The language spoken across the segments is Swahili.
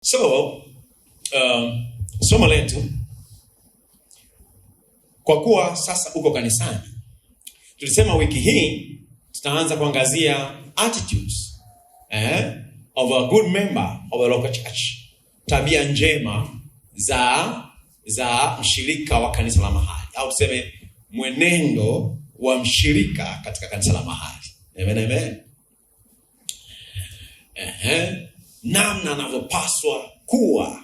So, somo letu, kwa kuwa sasa uko kanisani, tulisema wiki hii tutaanza kuangazia attitudes of a good member of a local church, tabia njema za mshirika wa kanisa la mahali, au tuseme mwenendo wa mshirika katika kanisa la mahali. Amen. Namna anavyopaswa kuwa.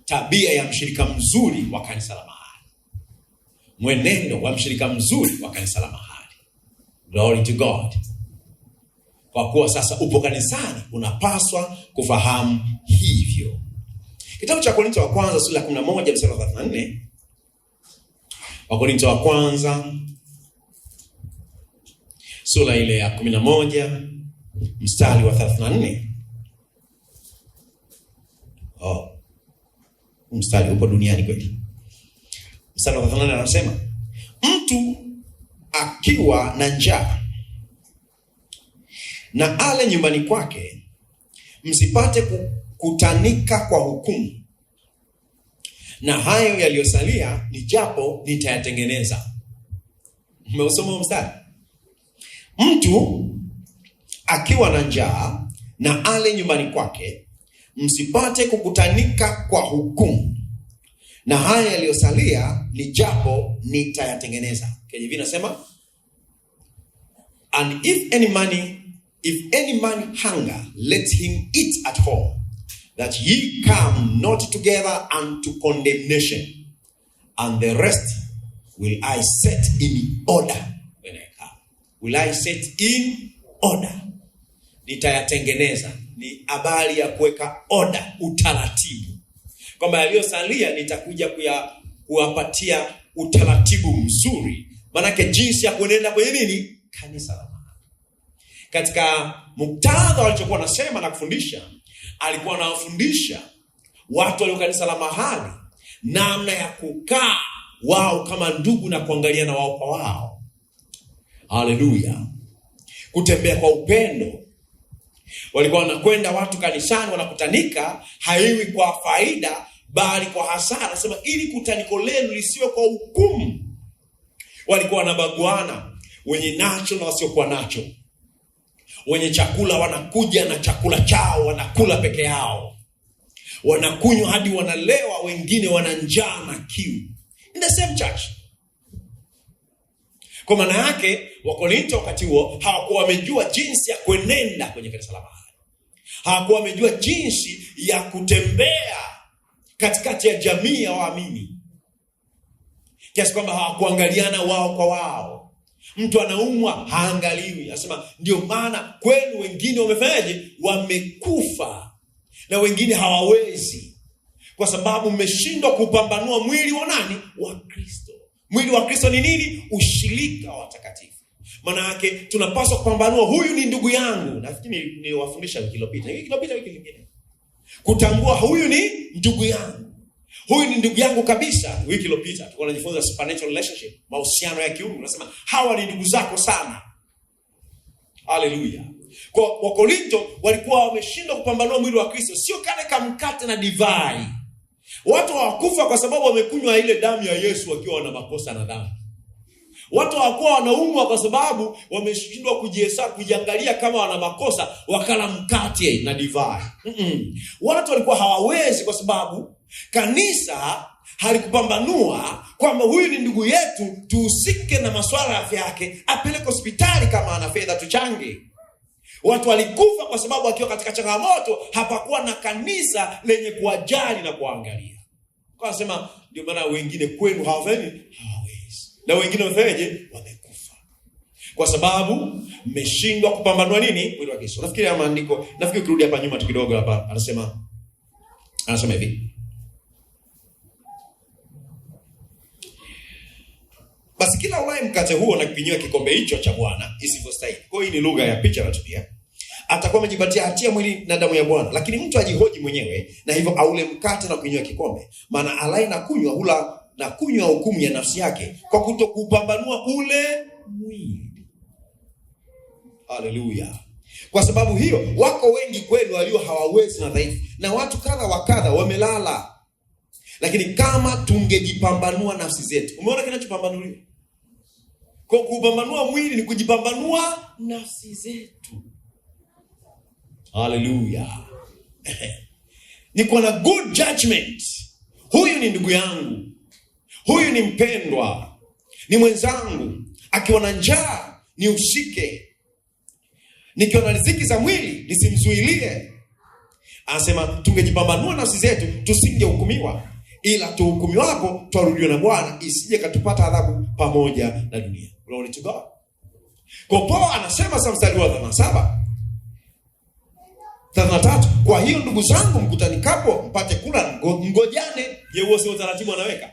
Tabia ya mshirika mzuri wa kanisa la mahali. Mwenendo wa mshirika mzuri wa kanisa la mahali. Glory to God. Kwa kuwa sasa upo kanisani, unapaswa kufahamu hivyo. Kitabu cha Korinto wa kwanza sura ya 11 mstari wa 34. Wakorintho wa kwanza sura ile ya 11 mstari wa 34. Mstari upo duniani kweli. Mstari wa 34 anasema, mtu akiwa na njaa na ale nyumbani kwake, msipate kutanika kwa hukumu, na hayo yaliyosalia ni japo nitayatengeneza. Umeusoma mstari? Mtu akiwa na njaa na ale nyumbani kwake, msipate kukutanika kwa hukumu, na haya yaliyosalia ni japo nitayatengeneza. KJV nasema, and if any man hunger, let him eat at home, that ye come not together unto condemnation, and the rest will I set in order when I come. Will I set in order? Nitayatengeneza. Ni habari ya kuweka order, utaratibu. Kwamba yaliyosalia nitakuja kuwapatia utaratibu mzuri. Manake jinsi ya kuenenda kwenye nini? Kanisa la mahali. Katika muktadha alichokuwa anasema na kufundisha, alikuwa anawafundisha watu walio kanisa la mahali namna ya kukaa wao kama ndugu na kuangaliana wao kwa wao. Haleluya. Kutembea kwa upendo. Walikuwa wanakwenda watu kanisani, wanakutanika, haiwi kwa faida bali kwa hasara. Anasema ili kutaniko lenu lisiwe kwa hukumu. Walikuwa wanabaguana, wenye nacho na wasiokuwa nacho. Wenye chakula wanakuja na chakula chao, wanakula peke yao. Wanakunywa hadi wanalewa, wengine wana njaa na kiu. In the same church. Kwa maana yake, Wakorintho wakati huo hawakuwa wamejua jinsi ya kuenenda kwenye kanisa la mahali. Hawakuwa wamejua jinsi ya kutembea katikati ya jamii ya waamini. Kiasi kwamba hawakuangaliana wao kwa wao. Mtu anaumwa haangaliwi. Anasema ndio maana kwenu wengine wamefanyaje? Wamekufa. Na wengine hawawezi. Kwa sababu mmeshindwa kupambanua mwili wa nani? Wa Kristo. Mwili wa Kristo ni nini? Ushirika wa watakatifu. Maana yake tunapaswa kupambanua huyu ni ndugu yangu. Nafikiri niliwafundisha wiki iliyopita. Wiki nyingine. Kutambua huyu ni ndugu yangu. Huyu ni ndugu yangu kabisa. Wiki iliyopita tulikuwa tunajifunza supernatural relationship, mahusiano ya kiungu. Nasema hawa ni ndugu zako sana. Haleluya. Kwa Wakorintho walikuwa wameshindwa kupambanua mwili wa Kristo, sio kale kamkate na divai. Watu hawakufa kwa sababu wamekunywa ile damu ya Yesu wakiwa wana makosa na damu. Watu hawakuwa wanaumwa kwa sababu wameshindwa kujiangalia kama wana makosa wakala mkate na divai. Watu walikuwa hawawezi kwa sababu kanisa halikupambanua kwamba huyu ni ndugu yetu, tuhusike na masuala ya afya yake, apeleke hospitali kama ana fedha tuchange. Watu walikufa kwa sababu wakiwa katika changamoto hapakuwa na kanisa lenye kuwajali na kuangalia. Kwa nasema ndio maana wengine kwenu hawawezi. Na wengine wafanyaje? Wamekufa. Kwa sababu mmeshindwa kupambanua nini? Mwili wa Kristo. Nafikiri ya maandiko, nafikiri ukirudi hapa nyuma kidogo hapa anasema hivi. Basi kila ulaye mkate huo na kunywa kikombe hicho cha Bwana isivyostahili. Kwa hiyo hii ni lugha ya picha anatumia. Atakuwa amejipatia hatia mwili na damu ya Bwana. Lakini mtu ajihoji mwenyewe, na hivyo aule mkate na kunywa kikombe. Maana alai na kunywa hula na kunywa hukumu ya nafsi yake kwa kutokupambanua ule mwili. Haleluya. Kwa sababu hiyo wako wengi kwenu walio hawawezi na dhaifu, na watu kadha wa kadha wamelala. Lakini kama tungejipambanua nafsi zetu. Umeona kinachopambanuliwa? Kwa kupambanua mwili ni kujipambanua nafsi zetu. Haleluya. Niko na good judgment. Huyu ni ndugu yangu, huyu ni mpendwa, ni mwenzangu. Akiwa na njaa niushike, nikiwa na riziki za mwili nisimzuilie. Anasema tungejipambanua nafsi zetu tusingehukumiwa, ila tuhukumiwapo twarudiwa na Bwana, isije katupata adhabu pamoja na dunia. Glory to God. Kwa Paulo anasema sasa mstari wa 33, kwa hiyo ndugu zangu, mkutanikapo mpate kula, ngojane. Je, huo sio utaratibu anaweka?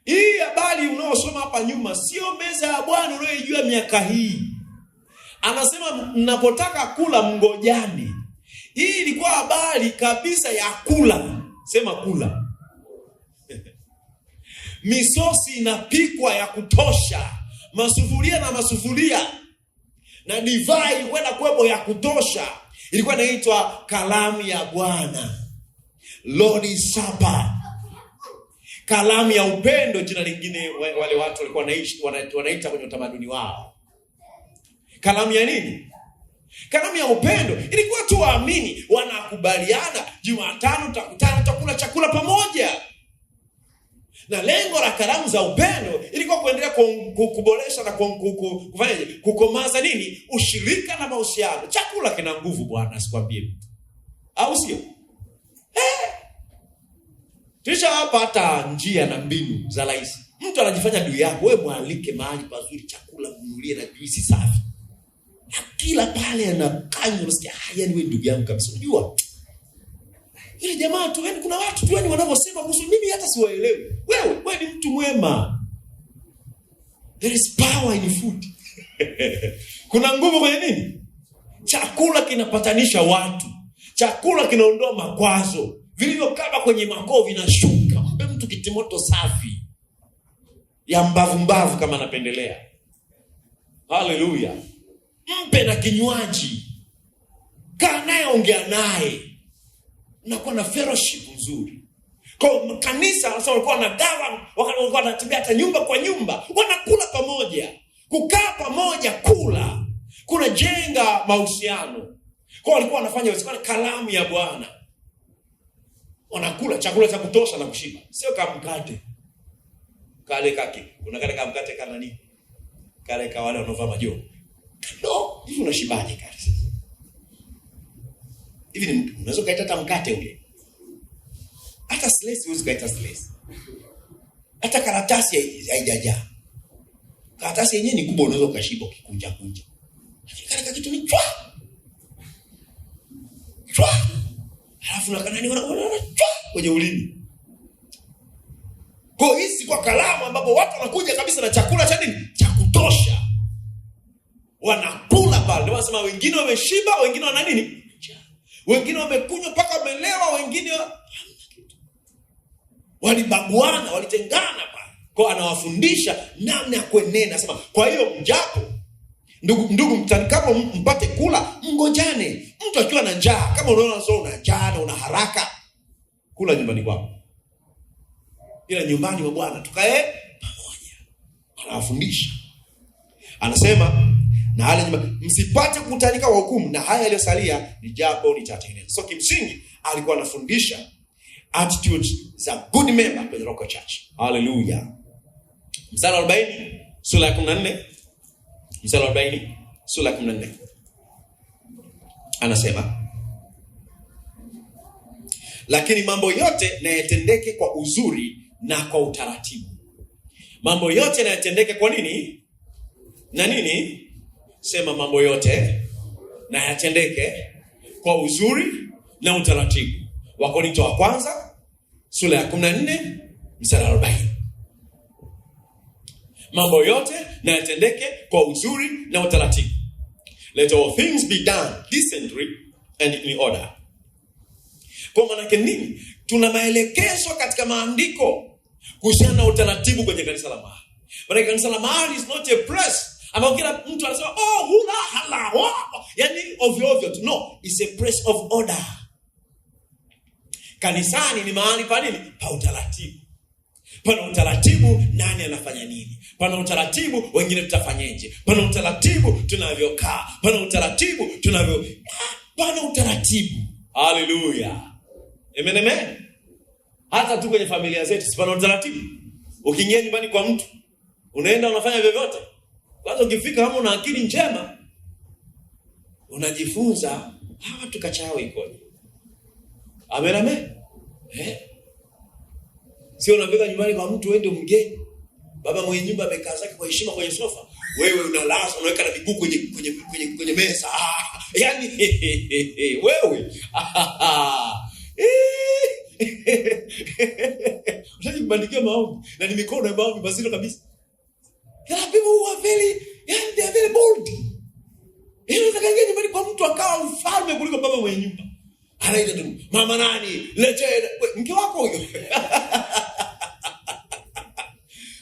Hii habari unaosoma hapa nyuma sio meza ya Bwana unayojua miaka hii. Anasema mnapotaka kula mngojane. Hii ilikuwa habari kabisa ya kula. Sema kula. Misosi inapikwa ya kutosha. Masufuria na masufuria. Na divai kwenda kuwepo ya kutosha. Ilikuwa inaitwa karamu ya Bwana, Lord's Supper. Karamu ya upendo, jina lingine wale watu walikuwa wanaita kwenye utamaduni wao. Karamu ya nini? Karamu ya upendo. Ilikuwa tu waamini wanakubaliana, Jumatano tutakutana tutakula chakula pamoja. Na lengo la karamu za upendo ilikuwa kuendelea kuboresha na kufanyaje? Kukomaza nini? Ushirika na mahusiano. Chakula kina nguvu bwana, asikwambie. Au sio? Tisha hapa hata njia na mbinu za rahisi. Mtu anajifanya ndugu yako, wewe mwalike mahali pazuri, chakula mnunulie na juisi safi. Akila pale anakanywa, unasikia yani wewe ndugu yangu kabisa. Unajua? Ile jamaa tu, yani kuna watu tu yani wanavyosema kuhusu mimi hata siwaelewi. Wewe ni mtu mwema. There is power in food. Kuna nguvu kwenye nini? Chakula kinapatanisha watu. Chakula kinaondoa makwazo. Vilivyokaba kwenye makoo vinashuka. Mpe mtu kitimoto safi ya mbavu kama anapendelea. Haleluya. Mpe na kinywaji. Kaa naye, ongea naye. Unakuwa na fellowship nzuri. Kwa kanisa sasa walikuwa wanagawa, walikuwa wanatembea hata nyumba kwa nyumba, wanakula pamoja. Kukaa pamoja kula kuna jenga mahusiano. Kwa walikuwa wanafanya wasikana karamu ya Bwana. Wanakula chakula cha kutosha na kushiba. Sio kama mkate. Kale kaki. Unakale kama mkate kana nini? Kale ka wale wanaovaa majoho. No, hivi unashibaje kale sasa? Hivi unaweza kaita hata mkate ule. Hata slice huwezi kaita slice. Hata karatasi haijajaa. Karatasi yenyewe ni kubwa, unaweza ukashiba ukikunja. Kale kitu ni chwa. Halafu na kanani wana kwenye ulimi. Kwa hizi kwa kalamu ambapo watu wanakuja kabisa na chakula cha nini? Cha kutosha. Wanakula pale. Wanasema wengine wameshiba, wengine wana nini? Wengine wamekunywa mpaka wamelewa, wengine walibaguana, walitengana pale. Kwa anawafundisha namna ya kuenenda. Anasema kwa hiyo mjapo ndugu mtanikapo mpate kula, mngojane. Mtu akiwa na njaa, kama unaona sio una njaa na una haraka, kula nyumbani kwako. Ila nyumbani mwa Bwana tukae pamoja. Anawafundisha. Anasema na hali nyumbani msipate kukutanika wa hukumu, na haya yaliyosalia ni japo nitatengeneza. So kimsingi alikuwa anafundisha attitudes za good member kwenye local church. Hallelujah. Mstari 40 sura ya 14. Mstari 40 sura ya 14. Anasema lakini mambo yote na yatendeke kwa uzuri na kwa utaratibu. Mambo yote na yatendeke kwa nini? Na nini? Sema mambo yote na yatendeke kwa uzuri na utaratibu. Wakorintho wa kwanza sura ya 14 mstari 40. Mambo yote na yatendeke kwa uzuri na utaratibu. Let all things be done decently and in order. Kwa maana yake nini? Tuna maelekezo katika maandiko kuhusiana na utaratibu kwenye kanisa la mahali. Maana kanisa la mahali is not a place Ama kila mtu anasema hula hala, yani ovyo ovyo tu. No, it's a place of order. Kanisani ni mahali pa nini? Pa utaratibu. Pana utaratibu nani anafanya nini. Pana utaratibu wengine tutafanyeje. Pana utaratibu tunavyokaa. Pana utaratibu pana utaratibu. Hallelujah. Amen, amen. Hata tu kwenye familia zetu si pana utaratibu. Ukiingia nyumbani kwa mtu, unaenda unafanya vyovyote. Kwanza ukifika kama una akili njema, unajifunza hawa tukachao ikoje. Amen, amen. Sio unafika nyumbani kwa mtu uende mgeni. Baba mwenye nyumba amekaa zake kwa heshima kwenye sofa. Wewe unalaza, unaweka na miguu kwenye meza. Yaani wewe. Unajibandika maombi na ni mikono ya maombi mazito kabisa. There are people who are they are very bold. Unaweza kaingia nyumbani kwa mtu akawa mfalme kuliko baba mwenye nyumba. Anaita tu, mama nani, lete mke wako huyo.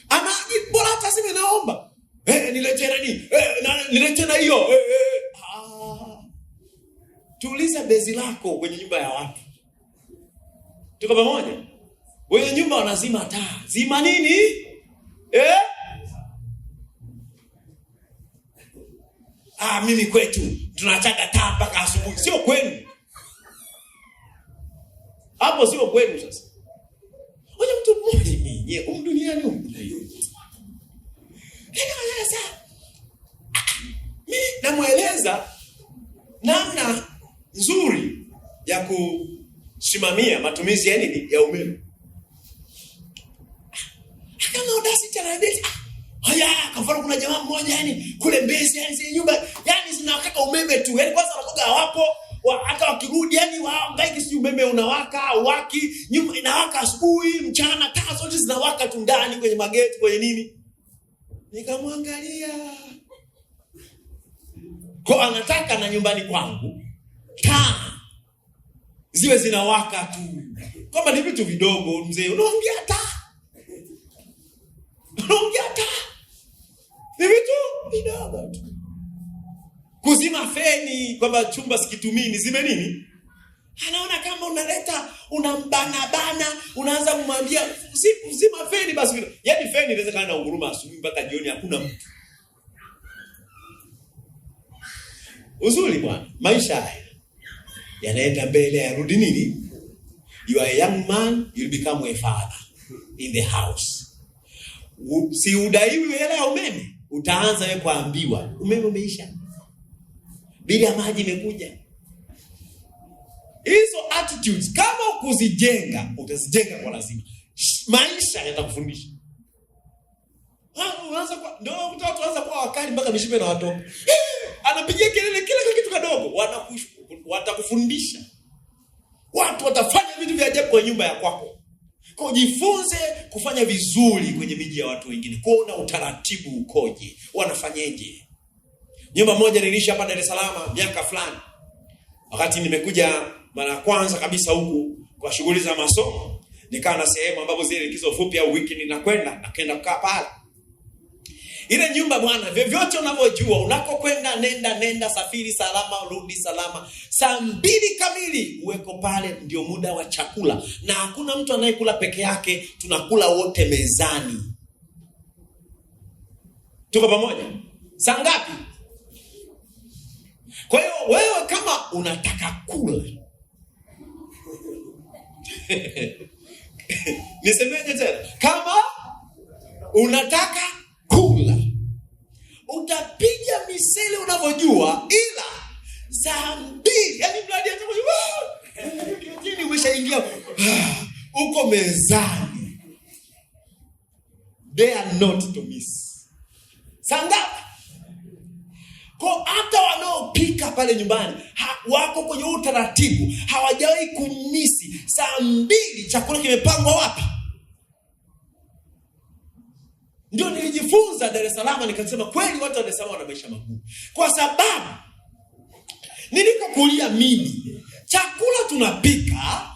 Ama bora hata sema naomba. Niletee nani? Niletee na hiyo. Tuuliza bezi lako kwenye nyumba ya watu. Tuko pamoja? Wenye nyumba wanazima taa. Zima nini? Mimi kwetu tunachaga taa mpaka asubuhi. Sio kwenu. Hapo sio kwenu sasa. Wewe mtu mmoja duniani mimi namueleza namna nzuri ya kusimamia matumizi ya nini? Ya umeme. Kama audacity anadeti. Kwa mfano kuna jamaa mmoja yani kule Mbezi yani zile nyumba yani zinawaka umeme tu. Yani kwanza wanakoga hawapo, hata wakirudi yani waangaiki si umeme unawaka au waki, nyumba inawaka asubuhi, mchana, taa zote zinawaka tu ndani kwenye mageti kwenye nini. Nikamwangalia. Kwa anataka na nyumbani kwangu taa ziwe zinawaka tu. Kama ni vitu vidogo mzee, unaongea taa. Ni vitu vidogo tu. Kuzima feni kwamba chumba sikitumii nizime nini? Anaona kama unambana bana, unaanza kumwambia zima feni basi. Yaani feni inaweza kana na unguruma asubuhi mpaka jioni hakuna mtu. Uzuri bwana, maisha haya yanaenda mbele, yarudi nini? You are a young man, you'll become a father in the house. Si udaiwi hela ya umeme, utaanza wewe kuambiwa umeme umeisha, bili ya maji imekuja. Hizo attitudes kama ukuzijenga, utazijenga kwa lazima. Maisha yatakufundisha. Unaanza kwa ndio mtoto anaanza kwa wakali mpaka mishipe na watoto. Anapigia kelele kila kitu kadogo, watakufundisha. Watu watafanya vitu vya ajabu kwa nyumba ya kwako. Kwa jifunze kufanya vizuri kwenye miji ya watu wengine. Kuona utaratibu ukoje, wanafanyaje. Nyumba moja nilisha hapa Dar es Salaam miaka fulani. Wakati nimekuja mara ya kwanza kabisa huku kwa shughuli za masomo, nikaa na sehemu ambapo zile likizo fupi au wiki ninakwenda kukaa pale. Ile nyumba bwana, vyovyote unavyojua, unakokwenda nenda safiri salama, rudi salama. 2:00 kamili uweko pale, ndio muda wa chakula. Na hakuna mtu anayekula peke yake, tunakula wote mezani. Tuko pamoja? Saa ngapi? Kwa hiyo wewe kama unataka kula nisemeje tena? Kama unataka kula, utapiga misele unavyojua, ila 2:00 yani mradi hata umeshaingia uko mezani. They are not to miss. Sanga kwa hata wanaopika pale nyumbani wako kwenye utaratibu, hawajawahi kumisi. 2:00 chakula kimepangwa wapi? Ndio nilijifunza Dar es Salaam, nikasema kweli watu wa Dar es Salaam wana maisha magumu. Kwa sababu nilikokulia mimi, chakula tunapika,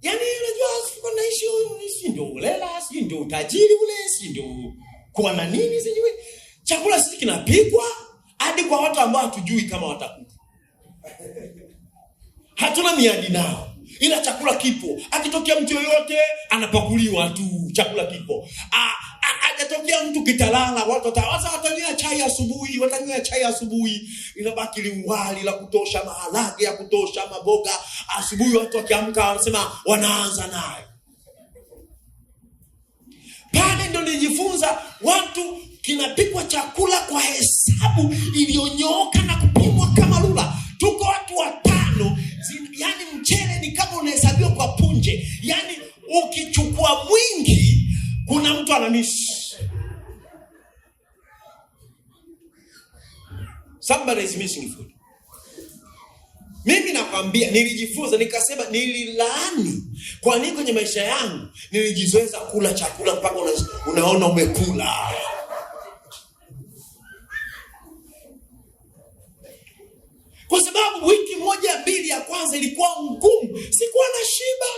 yani unajua siko naishi ndio ulela, si ndio utajiri ule, si ndio kuwa na nini sijui. Chakula sisi kinapikwa hadi kwa watu ambao hatujui kama watakula. Hatuna miadi nao. Ila chakula kipo. Akitokea mtu yoyote anapakuliwa tu, chakula kipo. Akitokea mtu kitalala, watu watanywa chai asubuhi, inabaki liwali la kutosha, maharage ya kutosha, maboga. Asubuhi watu wakiamka wanasema wanaanza nayo. Pale ndio nilijifunza watu kinapikwa chakula kwa hesabu iliyonyooka na kupimwa kama rula. Tuko watu 5, yani mchele ni kama unahesabiwa kwa punje. Yani ukichukua mwingi kuna mtu anamiss. Somebody is missing food. Mimi nakwambia nilijifunza nikasema nililaani. Kwa nini kwenye maisha yangu nilijizoeza kula chakula mpaka unaona umekula. Kwa sababu wiki 1-2 ya kwanza ilikuwa ngumu, sikuwa na shiba.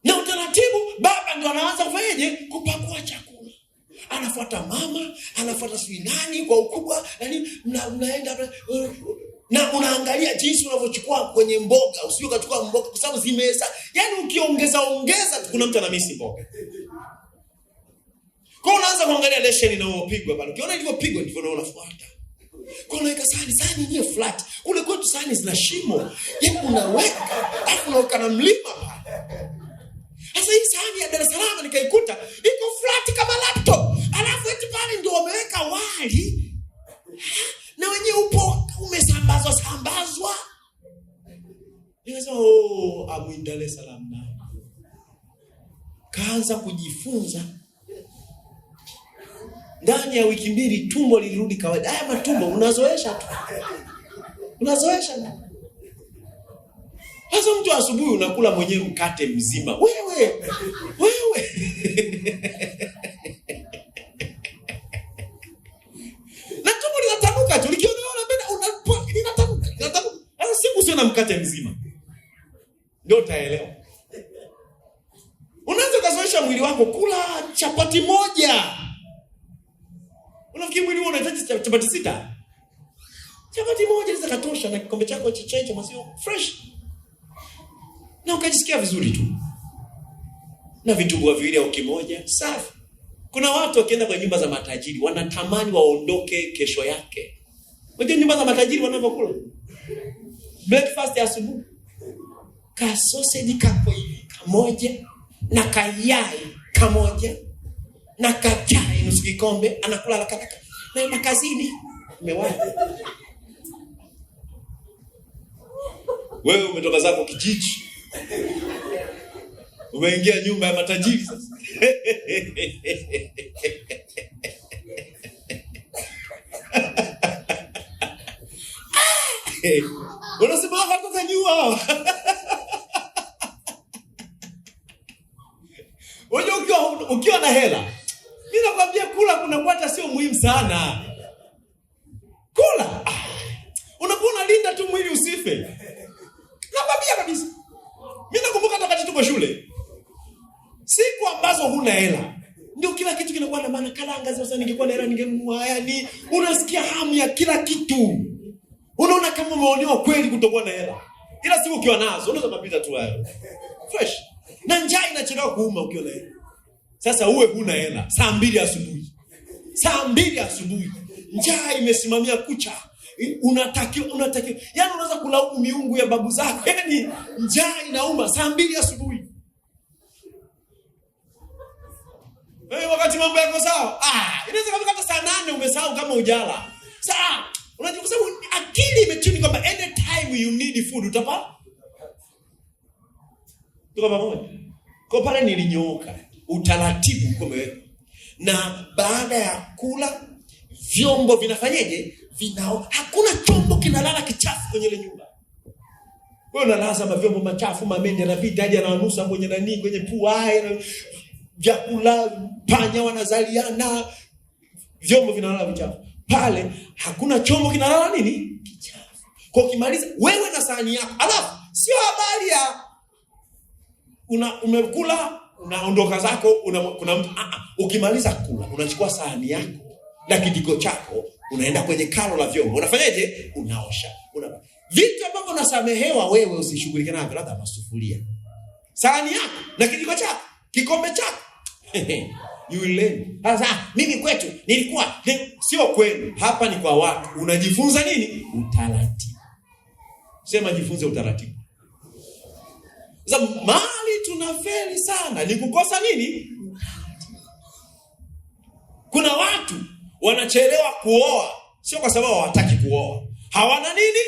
Na utaratibu baba ndo anaanza kufanyaje? Kupakua chakula. Anafuata mama, anafuata sui nani kwa ukubwa, yani mnaenda na unaangalia jinsi unavyochukua kwenye mboga, usije ukachukua mboga kwa sababu zimesa. Yani ukiongeza kuna mtu anamisi mboga. Kwa unaanza kuangalia lesson inayopigwa pale. Ukiona ilivyopigwa ndivyo unafuata. Kwa unaweka sahani ni flat. Kule kwetu sahani zina shimo. Yaani unaweka, alafu unaweka na mlima pale. Sasa hii sahani ya Dar es Salaam nikaikuta iko flat kama laptop. Alafu eti pale ndio wameweka wali. Na wenyewe upo umesambazwa. Nikasema I'm in Dar es Salaam now. Kaanza kujifunza. Ndani ya wiki 2 tumbo lilirudi kawaida. Haya matumbo unazoesha tu. Sasa mtu asubuhi unakula mwenyewe mkate mzima. Wewe. Na tumbo linatanuka tu. Likiona unapenda linatanuka. Sasa siku sio na mkate mzima. Ndio utaelewa. Unaanza kuzoesha mwili wako kula chapati moja. Unafikiri mwili wako unahitaji chapati 6? Chapati moja inaweza katosha na kikombe chako cha chai cha maziwa fresh. Na ukajisikia vizuri tu. Na vitumbua viwili au kimoja, safi. Kuna watu wakienda kwa nyumba za matajiri wanatamani waondoke kesho yake. Unajua nyumba za matajiri wanavyokula? Breakfast ya asubuhi. Ka sausage kapo hivi kamoja na kayai kamoja na kachai nusu kikombe, anakula haraka na kazini. Umewahi? Wewe umetoka zako kijiji. Umeingia nyumba ya matajiri sasa. Unasema hata nyua. Ukiwa na hela, mimi nakwambia kula kuna kwata sio muhimu sana. Kula. Unakuwa unalinda tu mwili usife. Nakwambia kabisa. Mimi nakumbuka wakati tuko shule. Siku ambazo huna hela, ndio kila kitu kinakuwa na maana. Kalanga sasa ningekuwa na hela ningenunua haya ni. Unasikia hamu ya kila kitu. Unaona kama umeonewa kweli kutokuwa na hela. Ila siku ukiwa nazo, unaweza kupita tu hayo. Fresh. Na njaa inachelewa kuuma ukiwa na hela. Sasa uwe huna hela, saa 2 asubuhi. Saa 2 asubuhi. Njaa imesimamia kucha. Unatakiwa. Yaani unaweza kulaumu miungu ya babu zako. Yaani njaa inauma saa 2 asubuhi. Wewe wakati mambo yako sawa? Inaweza kama hata saa 8 umesahau kama ujala. Sasa unajua kwa sababu akili imetuni kwamba anytime you need food utapata. Tuko pamoja. Kwa pale nilinyooka. Utaratibu uko umeweka. Na baada ya kula vyombo vinafanyaje? Hakuna chombo kinalala kichafu kwenye ile nyumba. Wewe unalaza vyombo machafu, mamende na vita hadi ananusa kwenye kwenye pua, vyakula, panya wanazaliana, vyombo vinalala vichafu. Pale hakuna chombo kinalala nini? Kichafu. Kwa ukimaliza wewe na sahani yako. Alafu sio habari ya umekula unaondoka zako, kuna mtu ukimaliza kula unachukua sahani yako na kijiko chako, unaenda kwenye karo la vyombo. Unafanyaje? Unaosha. Vitu ambavyo unasamehewa wewe usishughulike navyo, labda masufuria, sahani yako na kijiko chako, kikombe chako. You will learn. Sasa mimi kwetu nilikuwa sio kwenu, hapa ni kwa watu. Unajifunza nini? Utaratibu. Sema jifunze utaratibu. Sasa mali tunafeli sana ni kukosa nini? Kuna watu wanachelewa kuoa, sio kwa sababu hawataki kuoa. Hawana nini?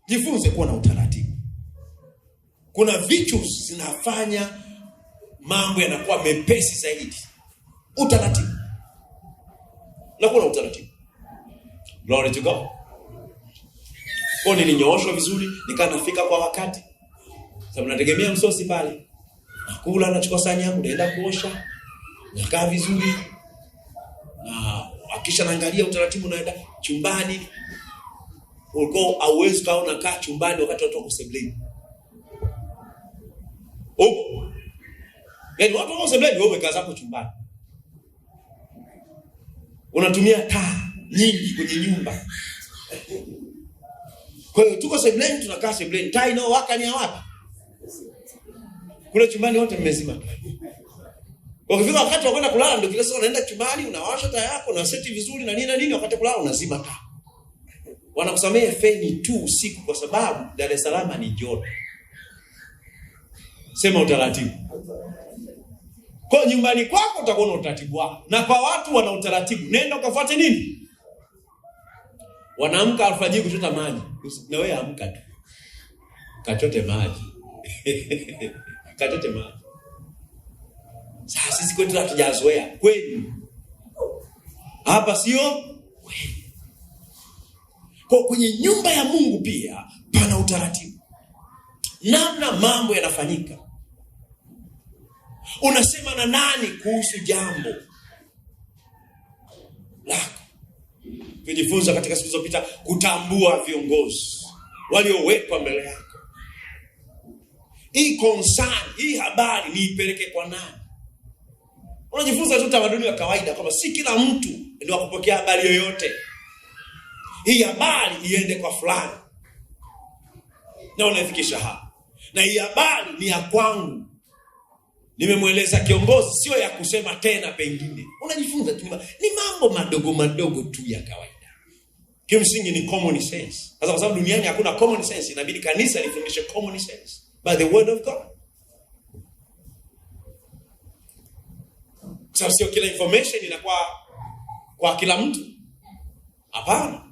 Jifunze kuwa na utaratibu. Kuna vitu zinafanya mambo yanakuwa mepesi zaidi. Utaratibu. Na kuna utaratibu. Glory to God. Kwa nilinyooshwa vizuri, nikanafika kwa wakati. Sababu nategemea msosi pale. Nakula, nachukua sahani yangu, naenda kuosha. Nakaa vizuri. Na akisha naangalia utaratibu, naenda chumbani. Ulikuwa hauwezi kaona kaa chumbani wakati watu wako sebuleni. Yaani watu wako sebuleni, wewe umekaa zako chumbani. Unatumia taa nyingi kwenye nyumba. Kwa hiyo tuko sebuleni, tunakaa sebuleni. Taa inawaka ni ya wapi? Kule chumbani wote mmezima. Ukifika wakati wa kwenda kulala ndio kile sasa unaenda chumbani, unawasha taa yako, na seti vizuri na nini na nini, wakati kulala unazima taa. Wanakusamea feni tu usiku kwa sababu Dar es Salaam ni joto. Sema utaratibu. Kwa nyumbani kwako utakuwa na utaratibu wako. Na kwa watu wana utaratibu. Nenda ukafuate nini? Wanaamka alfajiri kuchota maji. Na wewe amka tu. Kachote maji. Kachote maji. Sasa sisi kwetu hatujazoea. Kweli. Hapa sio kweli. Kwa kwenye nyumba ya Mungu pia pana utaratibu. Namna mambo yanafanyika. Unasema na nani kuhusu jambo lako? Tujifunza katika siku zilizopita kutambua viongozi waliowekwa mbele yako. Hii concern, hii habari niipeleke kwa nani? Unajifunza tu tamaduni ya kawaida kwamba si kila mtu ndio akupokea habari yoyote. Hii habari iende kwa fulani. Na unaifikisha hapa. Na hii habari ni ya kwangu. Nimemweleza kiongozi, sio ya kusema tena pengine. Unajifunza tu ni mambo madogo madogo tu ya kawaida. Kimsingi ni common sense. Sasa kwa sababu duniani hakuna common sense, inabidi kanisa lifundishe common sense by the word of God. Sasa sio kila information inakuwa kwa kila mtu. Hapana.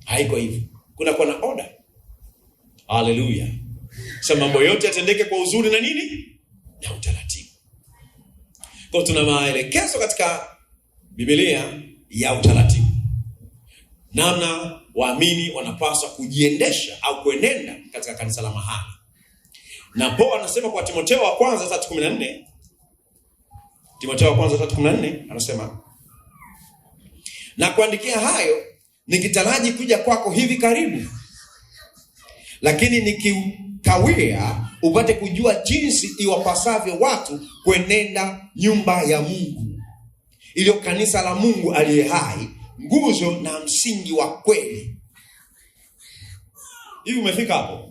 Haiko hivyo. Kuna na order. Hallelujah. Sasa mambo yote yatendeke kwa uzuri na nini? Na utaratibu. Kwa tuna maelekezo katika Biblia ya utaratibu. Namna waamini wanapaswa kujiendesha au kuenenda katika kanisa la mahali. Na Paulo anasema kwa Timotheo wa kwanza 3:14. Timotheo wa kwanza 3:14 anasema, na kuandikia hayo nikitaraji kuja kwako hivi karibu. Lakini nikikawia upate kujua jinsi iwapasavyo watu kuenenda nyumba ya Mungu, iliyo kanisa la Mungu aliye hai, nguzo na msingi wa kweli. Hivi umefika hapo?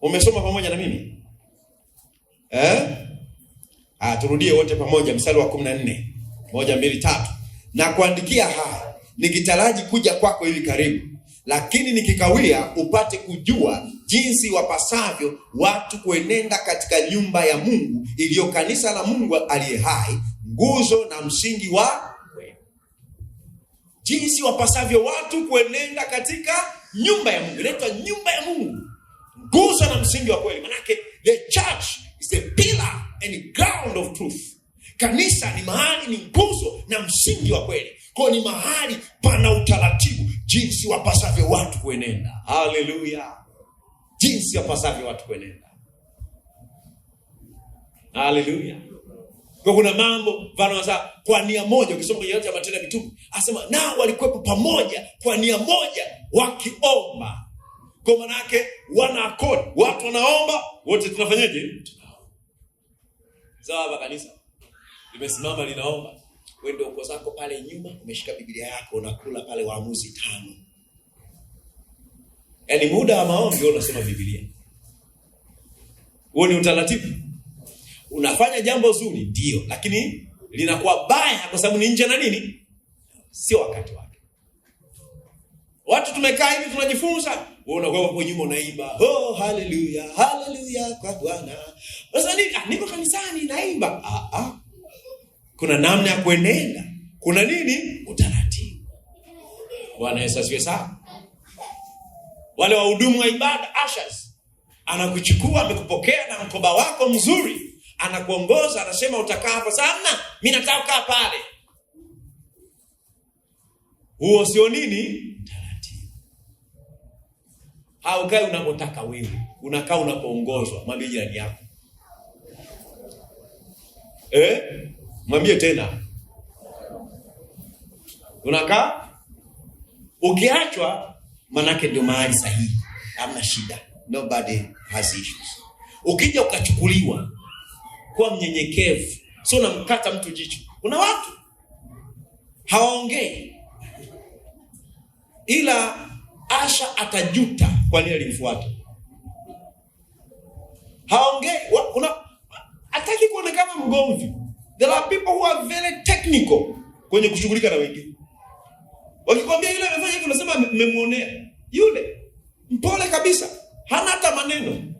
Umesoma pamoja na mimi? Turudie wote pamoja mstari wa 14. 1, 2, 3. Na kuandikia haya nikitaraji kuja kwako hivi karibu. Lakini nikikawia upate kujua jinsi wapasavyo watu kuenenda katika nyumba ya Mungu, iliyo kanisa la Mungu aliye hai, nguzo na msingi wa kweli. Jinsi wapasavyo watu kuenenda katika nyumba ya Mungu. Inaitwa nyumba ya Mungu, nguzo na msingi wa kweli. Manake the church is the pillar and ground of truth. Kanisa ni mahali, ni nguzo na msingi wa kweli. Kwa ni mahali pana utaratibu, jinsi wapasavyo watu kuenenda. Hallelujah. Jinsi wapasavyo watu kuenenda. Hallelujah. Kwa kuna mambo wanaanza kwa nia moja. Ukisoma kwenye yote ya Matendo ya Mitume, asema nao walikuwepo pamoja kwa nia moja wakiomba. Kwa maana yake wana akodi, watu wanaomba, wote tunafanyaje? Sawa hapa kanisa limesimama linaomba. Wewe ndio uko zako pale nyuma, umeshika Biblia yako unakula pale Waamuzi 5. Yaani muda wa maombi unasoma Biblia. Huo ni utaratibu. Unafanya jambo zuri ndio, lakini linakuwa baya kwa sababu ni nje na nini? Sio wakati wake. Watu tumekaa hivi tunajifunza, wewe unakuwa hapo nyuma unaimba, "Oh haleluya, haleluya kwa Bwana." Sasa nini? Niko kanisani naimba. Kuna namna ya kuenenda. Kuna nini? Utaratibu. Bwana Yesu asifiwe sana. Wale wahudumu wa ibada, ushers, anakuchukua amekupokea na mkoba wako mzuri. Anakuongoza, anasema utakaa hapa sana, mimi nataka kukaa pale. Huo sio nini? Taratibu. Haukai unapotaka wewe, unakaa unapoongozwa. Mwambie jirani yako. Mwambie tena. Unakaa ukiachwa, manake ndio mahali sahihi. Hamna shida. Nobody has issues. Ukija ukachukuliwa, kuwa mnyenyekevu. Sio unamkata mtu jicho. Kuna watu hawaongei, ila Asha atajuta kwa nini alimfuata. Haongei, hataki kuonekana mgomvi. There are people who are very technical kwenye kushughulika na wengine. Wakikwambia yule amefanya hivi unasema mmemuonea. Yule mpole kabisa, hana hata maneno.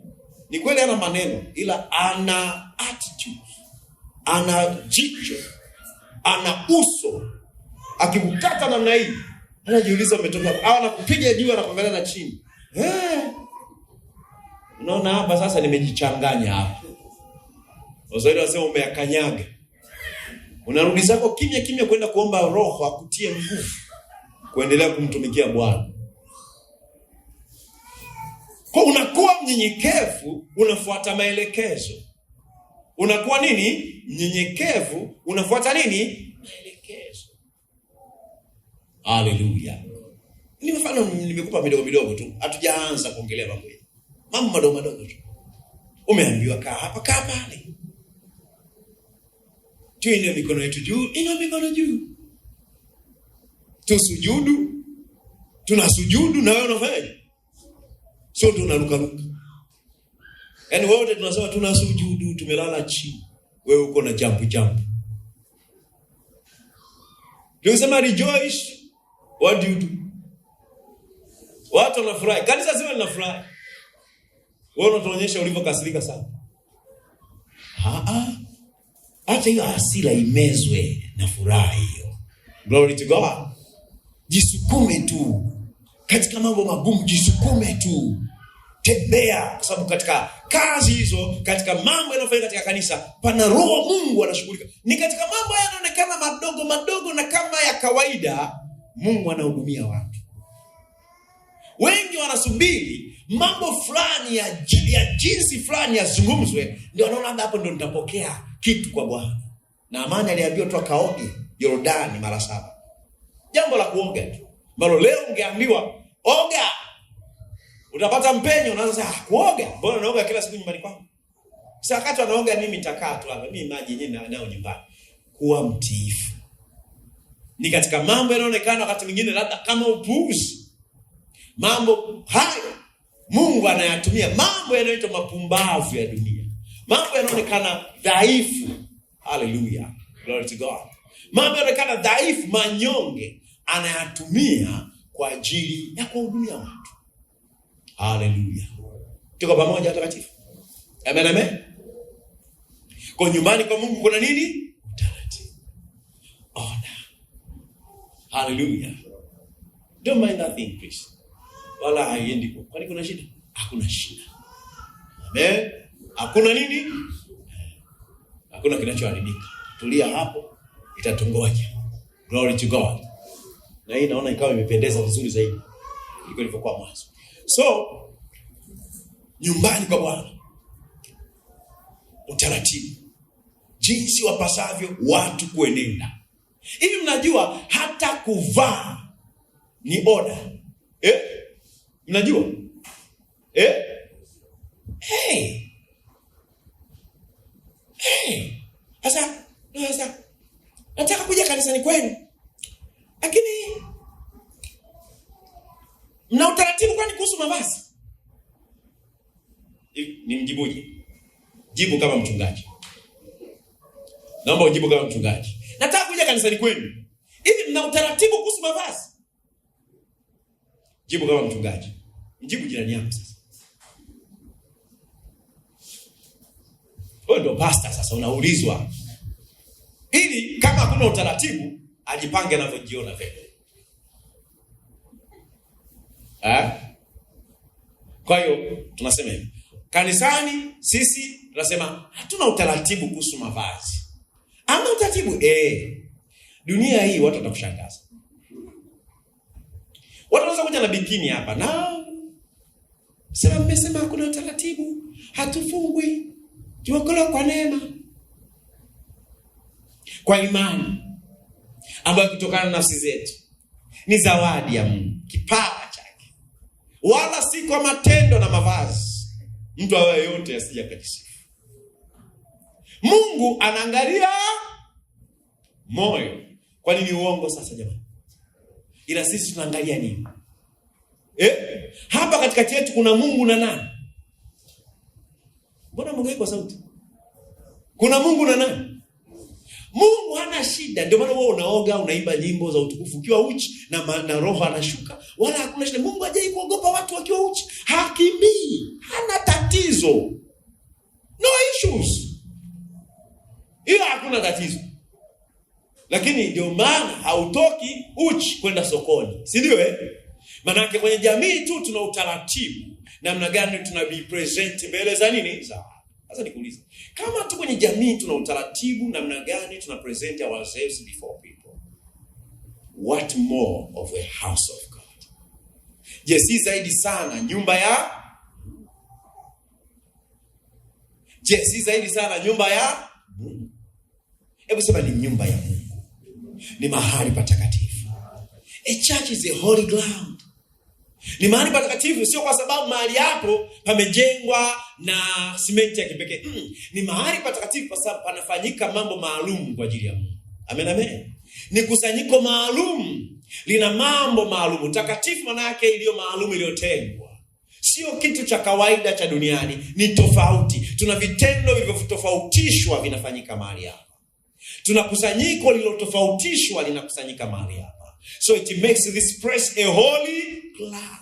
Ni kweli hana maneno, ila ana attitude, ana jicho, ana uso. Akikukata namna hii, anajiuliza umetoka wapi? Au anakupiga juu anakuangalia na chini. Unaona hapa sasa nimejichanganya hapa. Wazaidi wasema umeakanyaga. Unarudi zako kimya kimya kwenda kuomba Roho akutie nguvu kuendelea kumtumikia Bwana. Kwa unakuwa mnyenyekevu, unafuata maelekezo. Unakuwa nini? Mnyenyekevu, unafuata nini? Maelekezo. Haleluya. Ni mfano nimekupa midogo tu. Hatujaanza kuongelea mambo haya. Mambo madogo tu. Umeambiwa kaa hapa, kaa pale. Tuinue mikono yetu juu, inua mikono juu. Tusujudu. Tunasujudu na wewe unafanyaje? Sio tunaruka. Yaani wote tunasema tunasujudu, tumelala chini. Wewe uko na jump. Tunasema rejoice. What do you do? Watu wanafurahi. Kanisa zima linafurahi. Wewe unatuonyesha ulivyokasirika sana. Hata hiyo hasira imezwe na furaha hiyo. Glory to God. Jisukume tu. Katika mambo magumu jisukume tu. Tembea, kwa sababu katika kazi hizo, katika mambo yanayofanyika katika kanisa, pana Roho Mungu anashughulika. Ni katika mambo yanaonekana madogo na kama ya kawaida, Mungu anahudumia watu. Wengi wanasubiri mambo fulani ya jinsi fulani yazungumzwe, ndio wanaona hapo ndio nitapokea kitu kwa Bwana. Na Amani aliambiwa tu akaoge Yordani mara 7. Jambo la kuoga tu. Mbalo leo ungeambiwa oga, utapata mpenyo. Unaanza kuoga, mbona naoga kila siku nyumbani kwangu? Sasa wakati wanaoga mimi nitakaa tu hapa, mimi maji yenyewe nao nyumbani. Kuwa mtiifu ni katika mambo yanaonekana wakati mwingine labda kama upuuzi. Mambo hayo Mungu anayatumia, mambo yanayoitwa mapumbavu ya dunia, mambo yanaonekana dhaifu. Hallelujah, glory to God. Mambo yanaonekana dhaifu, manyonge, anayatumia kwa ajili ya kuhudumia watu. Hallelujah. Tuko pamoja watakatifu? Amen. Kwa nyumbani kwa Mungu kuna nini? Utaratibu. Order. Hallelujah. Don't mind that thing, please. Wala haiendi kwa. Kwani kuna shida? Hakuna shida. Amen. Hakuna nini? Hakuna kinachoharibika. Tulia hapo, itatungoja. Glory to God. Na hii naona ikawa imependeza vizuri zaidi kuliko ilivyokuwa mwanzo. So, nyumbani kwa Bwana, utaratibu. jinsi wapasavyo watu kuenenda. Hivi mnajua hata kuvaa ni order? Mnajua? Sasa nataka kuja kanisani kwenu, lakini mna utaratibu kwani kuhusu mavazi? Ni mjibuje? Jibu kama mchungaji. Naomba ujibu kama mchungaji. Nataka kuja kanisani kwenu, hivi mna utaratibu kuhusu mavazi? Jibu kama mchungaji. Mjibu jirani yako sasa. Wewe ndo pastor sasa, unaulizwa. Ili kama hakuna utaratibu, ajipange anavyojiona vile. Kwa hiyo tunasema hivi. Kanisani sisi tunasema hatuna utaratibu kuhusu mavazi. Ama utaratibu dunia hii watu watakushangaza. Watu wanaweza kuja na bikini hapa na sema mmesema hakuna utaratibu, hatufungwi, tuokolewa kwa neema, kwa imani ambayo kutokana na nafsi zetu ni zawadi ya Mungu, kipawa chake, wala si kwa matendo na mavazi. Mtu awe yote asije akajisifu. Mungu anaangalia moyo. Kwa nini uongo sasa jamani? Ila sisi tunaangalia nini? Hapa katikati yetu kuna Mungu na nani? Mbona Mungu yuko sauti? Kuna Mungu na nani? Mungu hana shida. Ndio maana wewe unaoga, unaimba nyimbo za utukufu ukiwa uchi na roho anashuka. Wala hakuna shida. Mungu hajai kuogopa watu wakiwa uchi. Hakimbii. Hana tatizo. No issues. Ila hakuna tatizo. Lakini ndio maana hautoki uchi kwenda sokoni. Si ndio Manake kwenye jamii tu tuna utaratibu. Namna gani tunabipresent mbele za nini? Sasa nikuulize. Kama tu kwenye jamii tuna utaratibu, namna gani tunapresent ourselves before people? What more of a house of God? Je, si zaidi sana nyumba ya? Je, si zaidi sana nyumba ya Mungu? Hebu sema ni nyumba ya Mungu. Ni mahali patakatifu. A church is a holy ground. Ni mahali patakatifu, sio kwa sababu mahali hapo pamejengwa na simenti ya kipekee. Ni mahali patakatifu kwa sababu panafanyika mambo maalum kwa ajili ya Mungu. Amen, amen. Ni kusanyiko maalum, lina mambo maalum. Takatifu maana yake iliyo maalum, iliyotengwa. Sio kitu cha kawaida cha duniani, ni tofauti. Tuna vitendo vilivyotofautishwa vinafanyika mahali hapa. Tuna kusanyiko lililotofautishwa linakusanyika mahali hapa. So it makes this place a holy ground.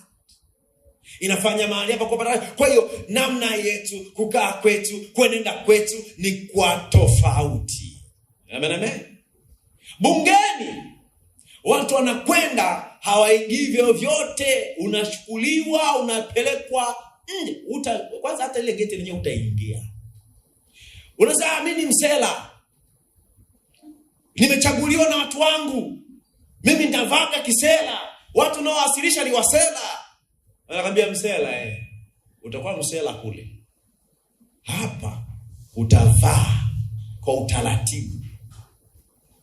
Inafanya mahali hapa kwa patakatifu. Kwa hiyo namna yetu, kukaa kwetu, kuenenda kwetu ni kwa tofauti. Amen, amen. Bungeni watu wanakwenda hawaingii vyovyote, unachukuliwa, unapelekwa nje. Kwanza hata ile geti lenyewe utaingia. Unasema mimi ni msela, nimechaguliwa na watu wangu, mimi nitavaa kisela, watu nao wasilisha ni wasela. Anakuambia msela utakuwa msela kule. Hapa utavaa kwa utaratibu.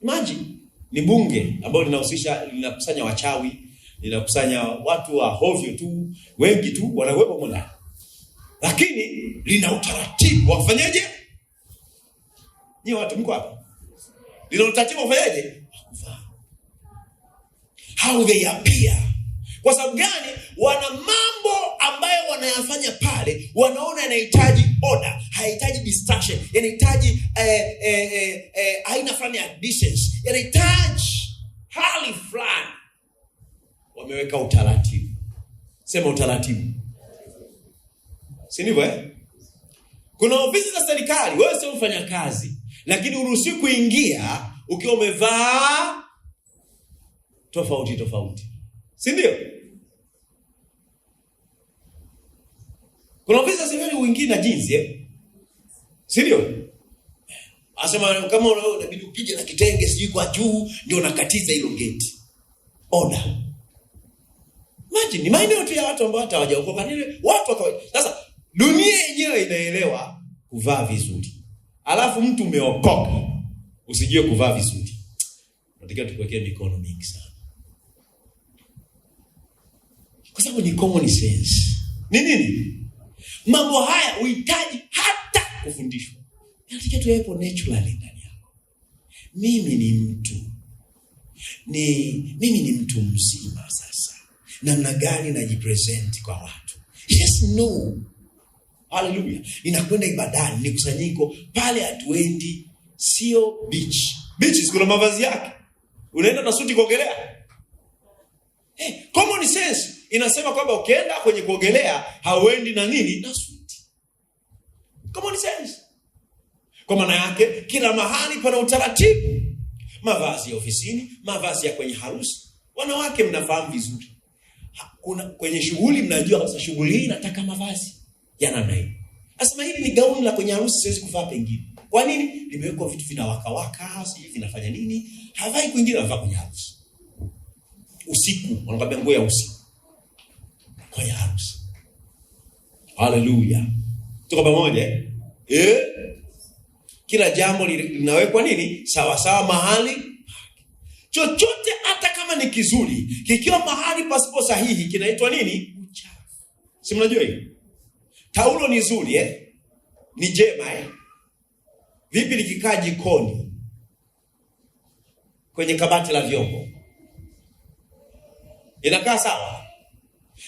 Imagine ni bunge ambalo linakusanya wachawi, linakusanya watu wa hovyo tu, wengi tu wanawepo mwana. Lakini lina utaratibu wa kufanyaje? Ni watu mko hapa. Lina utaratibu wa kufanyaje? How they appear. Kwa sababu gani? Wana mambo ambayo wanayafanya pale, wanaona yanahitaji order, hayahitaji distraction, yanahitaji aina fulani ya decency, yanahitaji hali fulani. Wameweka utaratibu. Sema utaratibu. Si ndivyo Kuna ofisi za serikali, wewe sio mfanyakazi, lakini uruhusiwi kuingia ukiwa umevaa tofauti. Si ndio? Kuna ofisi za serikali wengine na jinsi si ndio? Asema kama unabidi upige na kitenge sijui kwa juu ndio unakatiza hilo gate. Order. Imagine ni maeneo tu ya watu ambao hata hawajaokoka, nile watu wa kawaida. Sasa dunia yenyewe inaelewa kuvaa vizuri. alafu mtu umeokoka, usijue kuvaa vizuri. Nataka tukuwekee mikono mingi sana. Kwa sababu ni common sense. Ni nini? Mambo haya uhitaji hata kufundishwa. Nataka tuwepo naturally ndani yako. Mimi ni mtu mzima sasa. Namna gani najipresent kwa watu? Yes, no. Hallelujah. Ninakwenda ibadani, ni kusanyiko, pale hatuendi sio beach. Beach kuna mavazi yake. Unaenda na suti kuogelea? Common sense inasema kwamba ukienda kwenye kuogelea hauendi na nini? Na suti. Common sense. Kwa maana yake kila mahali pana utaratibu. Mavazi ya ofisini, mavazi ya kwenye harusi. Wanawake mnafahamu vizuri. Kuna kwenye shughuli mnajua sasa shughuli hii inataka mavazi ya namna hii. Asema hili ni gauni la kwenye harusi, siwezi kuvaa pengine. Kwa nini? Limewekwa vitu vinawaka, hivi vinafanya nini? Havai kwingine, anavaa kwenye harusi. Usiku, wanakuambia nguo ya usiku kwenye harusi. Hallelujah. Tuko pamoja? Kila jambo linawekwa nini? Sawa sawa mahali. Chochote hata kama ni kizuri, kikiwa mahali pasipo sahihi kinaitwa nini? Uchafu. Si mnajua hiyo? Taulo ni nzuri ni jema Vipi likikaa jikoni kwenye kabati la vyombo? Inakaa sawa?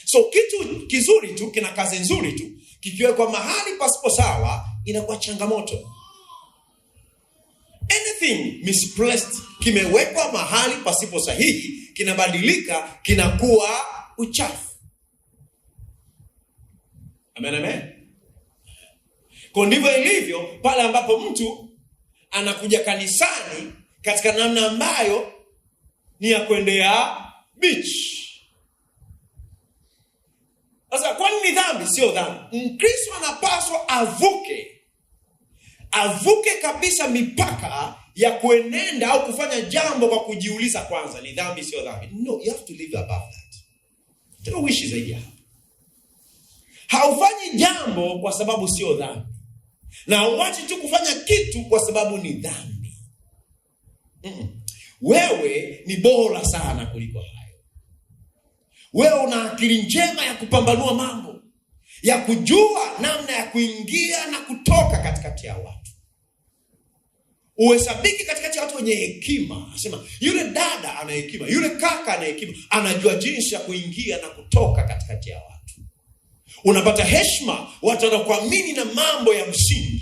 So kitu kizuri tu kina kazi nzuri tu, kikiwekwa mahali pasipo sawa inakuwa changamoto. Anything misplaced, kimewekwa mahali pasipo sahihi, kinabadilika, kinakuwa uchafu. Amen. Kwa ndivyo ilivyo pale ambapo mtu anakuja kanisani katika namna ambayo ni ya kwendea beach. Sasa kwani ni dhambi? Sio dhambi. Mkristo anapaswa avuke kabisa mipaka ya kuenenda au kufanya jambo kwa kujiuliza kwanza, ni dhambi sio dhambi? No, you have to live above that. Tuna wishi zaidi hapo. Haufanyi jambo kwa sababu sio dhambi, na uachi tu kufanya kitu kwa sababu ni dhambi. Wewe ni bora sana kuliko hayo. Wewe una akili njema ya kupambanua mambo, ya kujua namna ya kuingia na kutoka katikati ya watu. Uhesabiki katikati ya watu wenye hekima. Anasema yule dada ana hekima, yule kaka ana hekima, anajua jinsi ya kuingia na kutoka katikati ya watu. Unapata heshima, watu wanakuamini na mambo ya msingi,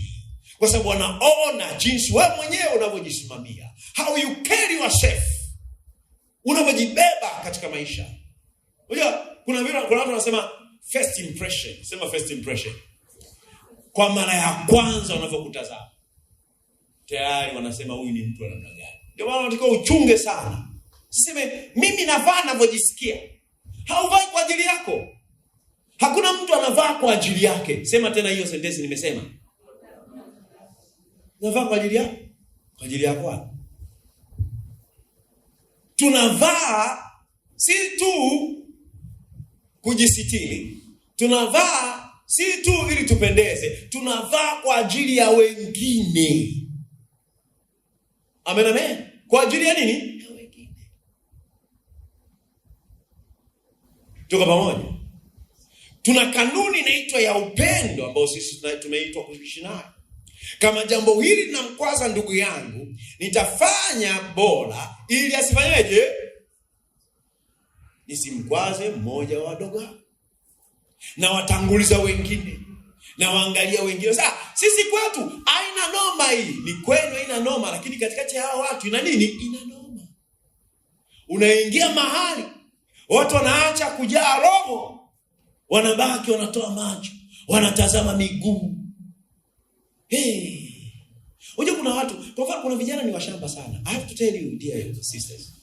kwa sababu wanaona jinsi wewe mwenyewe unavyojisimamia, how you carry yourself, unavyojibeba katika maisha. Unajua kuna watu wanasema first impression. Sema first impression. Kwa mara ya kwanza unavyokutazama, tayari wanasema huyu ni mtu wa namna gani. Ndio maana unatakiwa uchunge sana. Usiseme mimi navaa ninavyojisikia. Hauvai kwa ajili yako. Hakuna mtu anavaa kwa ajili yake. Sema tena hiyo sentence nimesema. Navaa kwa ajili yako? Kwa ajili yako. Tunavaa si tu kujisitiri. Tunavaa si tu ili tupendeze. Tunavaa kwa ajili ya wengine. Amen. Kwa ajili ya nini? Ya wengine. Tuko pamoja? Tuna kanuni inaitwa ya upendo ambao sisi tumeitwa kuishi nayo. Kama jambo hili linamkwaza ndugu yangu, nitafanya bora ili asifanyeje? Nisimkwaze mmoja wa wadogo. Na watanguliza wengine, na waangalia wengine. Sasa sisi kwetu haina noma hii. Ni kwenu haina noma, lakini katikati ya hao watu ina nini? Ina noma. Unaingia mahali watu wanaacha kujaa roho, wanabaki wanatoa macho, wanatazama miguu. Unajua kuna watu, kwa mfano kuna vijana ni washamba sana. I have to tell you dear sisters,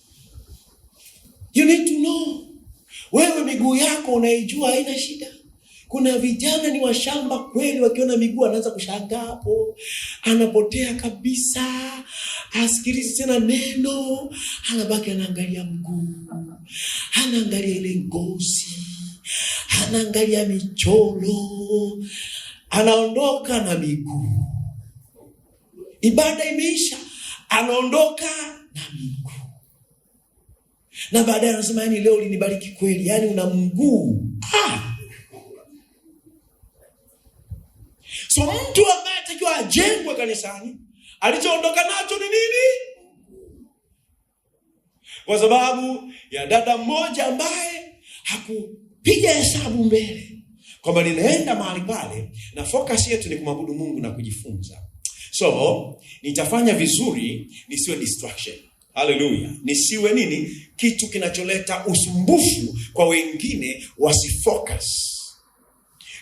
you need to know. Wewe miguu yako unaijua, haina shida. Kuna vijana ni washamba kweli, wakiona miguu anaanza kushangaa hapo. Anapotea kabisa. Asikilizi tena neno. Anabaki anaangalia mguu. Anaangalia ile ngozi. Anaangalia michoro. Anaondoka na miguu. ibada imeisha, anaondoka na mguu. Na baadaye anasema yani leo ulinibariki kweli, yani una mguu. So mtu ambaye atakiwa ajengwe kanisani, alichoondoka nacho ni nini? Kwa sababu ya dada mmoja ambaye hakupiga hesabu mbele kwamba ninaenda mahali pale na focus yetu ni kumwabudu Mungu na kujifunza. So nitafanya vizuri nisiwe distraction. Hallelujah. Nisiwe nini? Kitu kinacholeta usumbufu kwa wengine wasifocus.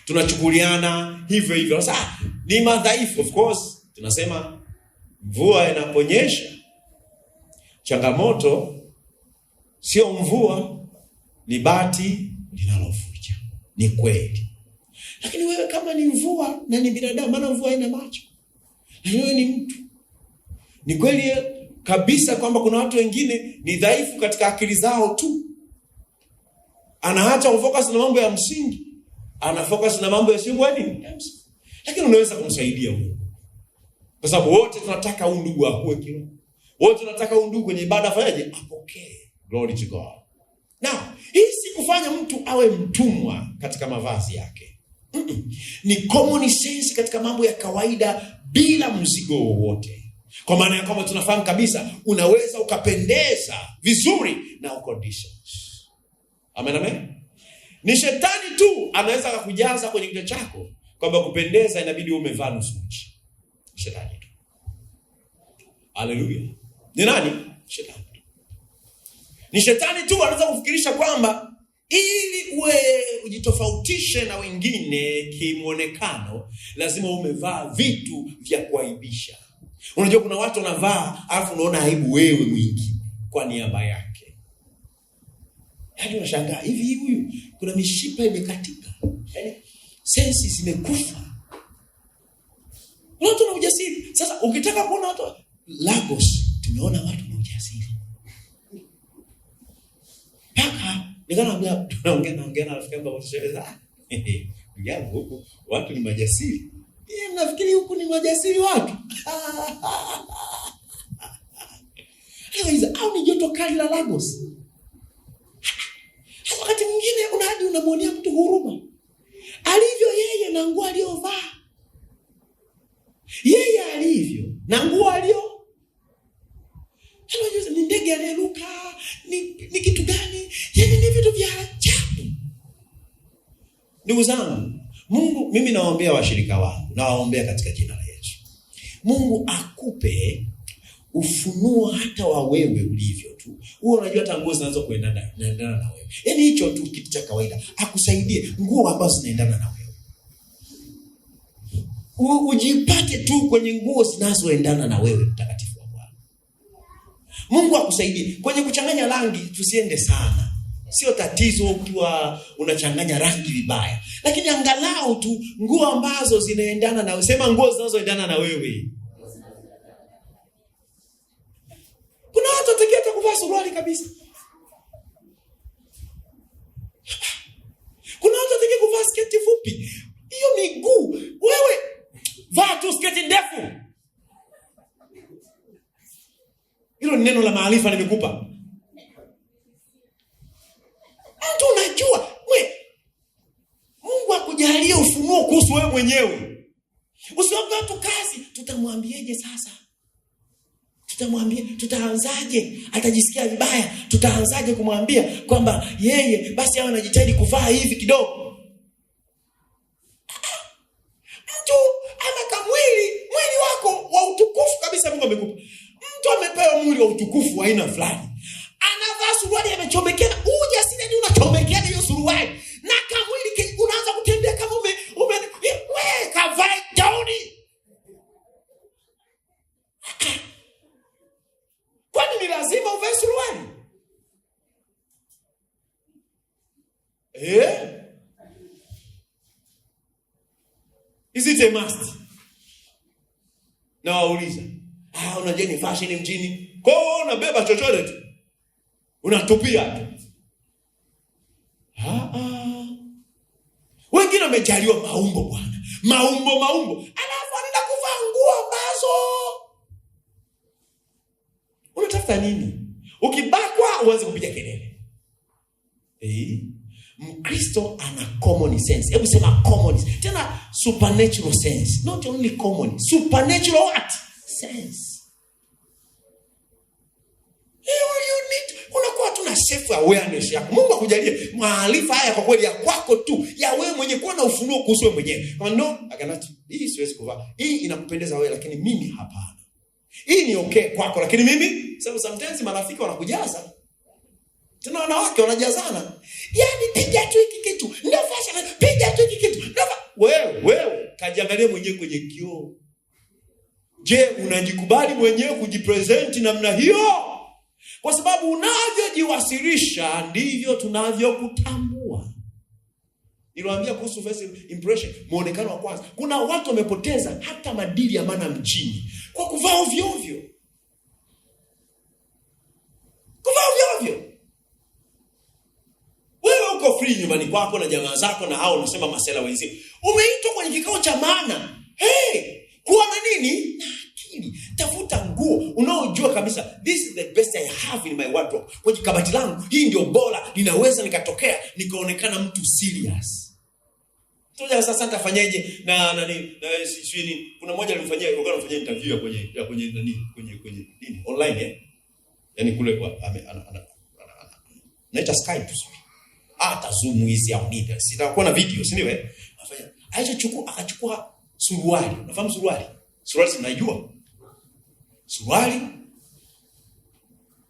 Tunachukuliana hivyo. Sasa ni madhaifu, of course. Tunasema mvua inaponyesha, changamoto sio mvua, ni bati linalovuja. Ni kweli. Lakini wewe kama ni mvua na ni binadamu, maana mvua haina macho, na wewe ni mtu. Ni kweli kabisa kwamba kuna watu wengine ni dhaifu katika akili zao tu. Anaacha kufocus na mambo ya msingi, anafocus na mambo yasiyo nini? Lakini unaweza kumsaidia huyo. Kwa sababu wote tunataka undugu akue kiroho. Wote tunataka undugu kwenye ibada afanyaje? Apokee. Glory to God. Now, hii si kufanya mtu awe mtumwa katika mavazi yake. Ni common sense katika mambo ya kawaida bila mzigo wowote. Kwa maana ya kwamba tunafahamu kabisa unaweza ukapendeza vizuri na conditions. Amen. Ni shetani tu anaweza kukujaza kwenye kichwa chako kwamba kupendeza inabidi umevaa nusu uchi. Shetani tu. Hallelujah. Ni nani? Shetani. Ni shetani tu anaweza kufikirisha kwamba ili ujitofautishe na wengine kimuonekano, lazima umevaa vitu vya kuaibisha. Unajua kuna watu wanavaa alafu unaona aibu wewe mwingi kwa niaba yake. Yaani unashangaa hivi huyu kuna mishipa imekatika. Yaani sensi zimekufa. Watu na ujasiri. Sasa ukitaka kuona watu Lagos, tumeona watu na ujasiri. Paka nikana tunaongea na rafiki yangu wanasema jambo huko watu ni majasiri. Mnafikiri huku ni majasiri watu? Au ni joto kali la Lagos? Wakati mwingine unahadi unamwonea mtu huruma. Alivyo yeye na nguo aliyovaa. Yeye alivyo na nguo aliyo. Ni ndege anayeruka, ni kitu gani? Yaani ni vitu vya ajabu. Ndugu zangu, Mungu, mimi nawaombea washirika wangu, nawaombea katika jina la Yesu. Mungu akupe ufunuo hata wa wewe ulivyo tu. Wewe unajua hata nguo zinazo kuendana na wewe. Yaani hicho tu kitu cha kawaida. Akusaidie nguo ambazo zinaendana na wewe. Ujipate tu kwenye nguo zinazoendana na wewe, mtakatifu wa Bwana. Mungu akusaidie. Kwenye kuchanganya rangi tusiende sana. Sio tatizo ukiwa unachanganya rangi vibaya. Lakini angalau tu nguo ambazo zinaendana na wewe. Sema nguo zinazoendana na wewe. Kuna watu wataketa kuvaa suruali kabisa. Kuna watu wataketa kuvaa sketi fupi. Hiyo miguu. Wewe vaa tu sketi ndefu. Hilo ni neno la maarifa nimekupa. Mtu unajua, Mungu akujalie ufunuo kuhusu wewe mwenyewe. Usiombe watu kazi, tutamwambieje sasa? Tutaanzaje? Atajisikia vibaya. Tutaanzaje kumwambia kwamba yeye basi awe anajitahidi kuvaa hivi kidogo? Mtu ana mwili wako wa utukufu kabisa Mungu amekupa. Mtu amepewa mwili wa utukufu wa aina fulani. Anavaa suruali amechomekea, ujasiri ndio unachomekea hiyo suruali. Na kamwili unaanza kutembea kama wewe kavae gauni. Kwani ni lazima uvae suruali? Is it a must? Na wauliza, unajua ni fashion mjini. Kwa hiyo unabeba chochote tu. Unatupia tu. Wengine wamejaliwa maumbo bwana. Maumbo. Alafu anaenda kuvaa nguo ambazo unatafuta nini? Ukibakwa uanze kupiga kelele. Mkristo ana common sense. Hebu sema common sense. Tena supernatural sense. Not only common, supernatural what? Sense. You need, unakuwa tuna self awareness yako. Mungu akujalie maarifa haya kwa kweli ya kwako tu, ya wewe mwenyewe, kuwa na ufunuo kuhusu wewe mwenyewe. Kama no, akanati hii siwezi kuvaa. Hii inakupendeza wewe lakini mimi hapana. Hii ni okay kwako lakini mimi, sababu sometimes marafiki wanakujaza. Tuna wanawake wanajazana. Yaani piga tu hiki kitu. Ndio fashion, piga tu hiki kitu. Wewe kajiangalie mwenyewe kwenye kioo. Je, unajikubali mwenyewe kujipresent namna hiyo? Kwa sababu unavyojiwasilisha ndivyo tunavyokutambua. Niliwaambia kuhusu first impression, muonekano wa kwanza. Kuna watu wamepoteza hata madili ya maana mjini kwa kuvaa ovyo ovyo. Kuvaa ovyo ovyo. Wewe uko free nyumbani kwako na jamaa zako na hao unasema masela wenzio. Umeitwa kwenye kikao cha maana. Kuwa na nini? Na akili. Tafuta nguo unaojua kabisa this is the best I have in my wardrobe. Kwenye kabati langu hii ndio bora, ninaweza nikatokea nikaonekana mtu serious. Toja sasa nitafanyaje na sisi kuna mmoja alimfanyia interview kwenye nini online yani kule kwa naita Skype tu. Hata Zoom hizi au nini. Sitakuwa na video, si ndio? Afanya akachukua suruali. Unafahamu suruali? Suruali unajua? Suruali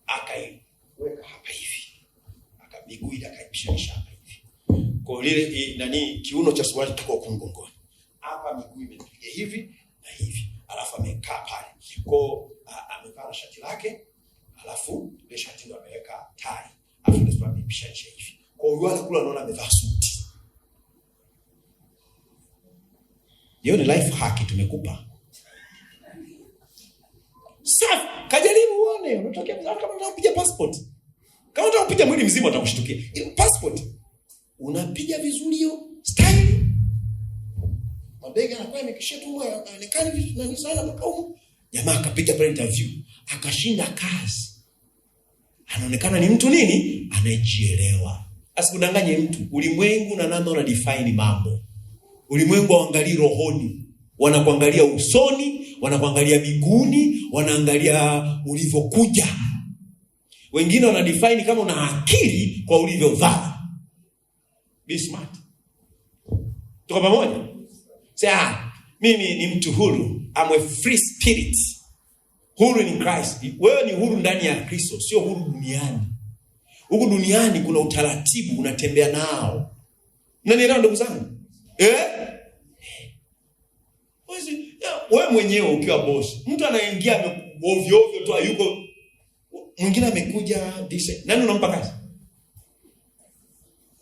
akaiweka hapa hivi. Miguu ile akaipishanisha hapa hivi. Kwa lile kiuno cha suruali kiko kwa mgongoni. Hapa miguu imepiga hivi na hivi. Alafu amekaa pale. Kwa amevaa shati lake, alafu ile shati ndo ameweka tai. Alafu ndo amepishanisha hivi. Kwa hiyo wale kula anaona amevaa suti. Hiyo ni life hack tumekupa. Safi, kajaribu uone, unatokea kama unapiga passport. Kama unataka kupiga mwili mzima utakushtukia. Passport unapiga vizuri hiyo style. Mabega anakuwa yamekishatumwa yaonekane vitu na nisana mpaka huko. Jamaa akapiga pale interview, akashinda kazi. Anaonekana ni mtu nini? Anajielewa. Asikudanganye mtu. Ulimwengu na namna una define mambo. Ulimwengu waangalia rohoni, wanakuangalia usoni, wanakuangalia miguuni, wanaangalia ulivyokuja. Wengine wana define kama una akili kwa ulivyovaa. Be smart. Tuko pamoja? Sasa mimi ni mtu huru. I'm a free spirit. Huru in Christ. Wewe ni huru ndani ya Kristo, sio huru duniani. Huko duniani kuna utaratibu unatembea nao. Unanielewa ndugu zangu? Wewe mwenyewe ukiwa boss, mtu anaingia ovyo ovyo tu hayuko, mwingine amekuja decent. Nani unampa kazi?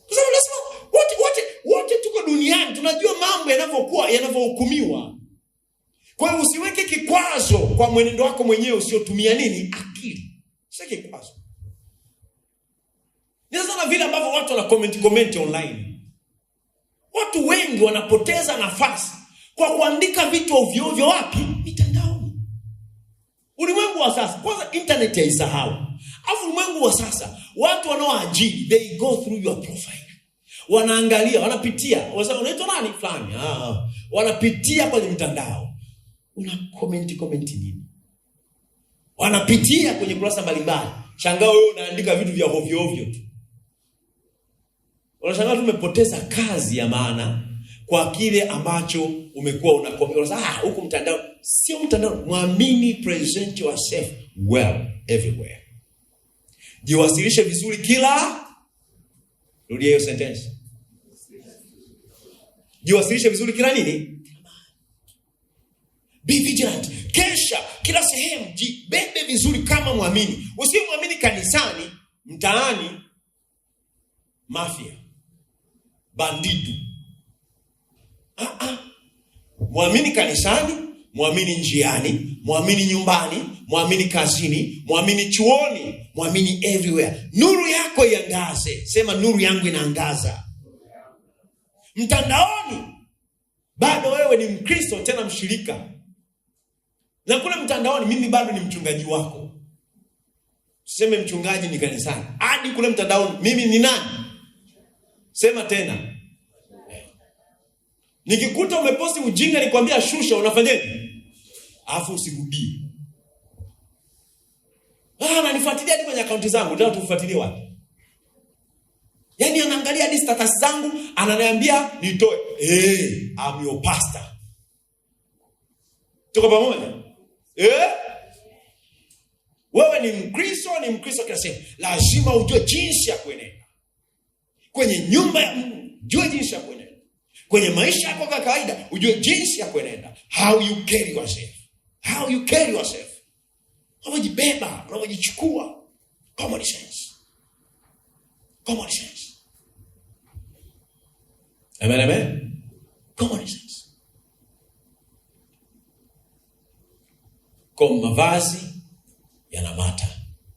Kwa sababu lazima wote tuko duniani, tunajua mambo yanavyohukumiwa. Kwa hiyo usiweke kikwazo kwa mwenendo wako mwenyewe usiotumia nini? Akili. Usiweke kikwazo. Ni sana vile ambavyo watu wana comment online. Watu wengi wanapoteza nafasi kwa kuandika vitu ovyo ovyo wapi? Mitandaoni. Ulimwengu wa sasa, kwanza internet haisahau. Alafu ulimwengu wa sasa, watu wanaoajiri, they go through your profile. Wanaangalia, wanapitia, wanasema unaitwa nani fulani? Wanapitia kwenye mitandao. Una comment nini? Wanapitia kwenye kurasa mbalimbali. Shangaa wewe unaandika vitu vya ovyo ovyo tu. Unashangaa tumepoteza kazi ya maana kwa kile ambacho umekuwa unakomea. Huko mtandao, sio mtandao. Muamini, present yourself well everywhere. Jiwasilishe vizuri kila. Rudia hiyo sentence. Jiwasilishe vizuri kila nini? Be vigilant. Kesha kila sehemu, jibebe vizuri kama muamini. Usiwe muamini kanisani, mtaani, mafia, bandidu. Muamini kanisani, muamini njiani, muamini nyumbani, muamini kazini, muamini chuoni, muamini everywhere. Nuru yako iangaze. Sema nuru yangu inaangaza. Mtandaoni bado wewe ni Mkristo tena mshirika. Na kule mtandaoni mimi bado ni mchungaji wako. Sema mchungaji ni kanisani. Hadi kule mtandaoni mimi ni nani? Sema tena. Nikikuta umeposti ujinga nikwambia shusha, unafanyaje? Alafu usirudie. Ananifuatilia hadi kwenye akaunti zangu, ndio tufuatilie wapi? Yaani anaangalia hadi status zangu, ananiambia nitoe. I'm your pastor. Tuko pamoja? Wewe ni Mkristo kila sehemu. Lazima ujue jinsi ya kuenenda. Kwenye nyumba ya Mungu, ujue jinsi ya kuenenda. Kwenye maisha yako kwa kawaida, ujue jinsi ya kuenenda. How you carry yourself. Unajibeba, unajichukua. Common sense. Amen. Common sense. Kwa mavazi yanamata.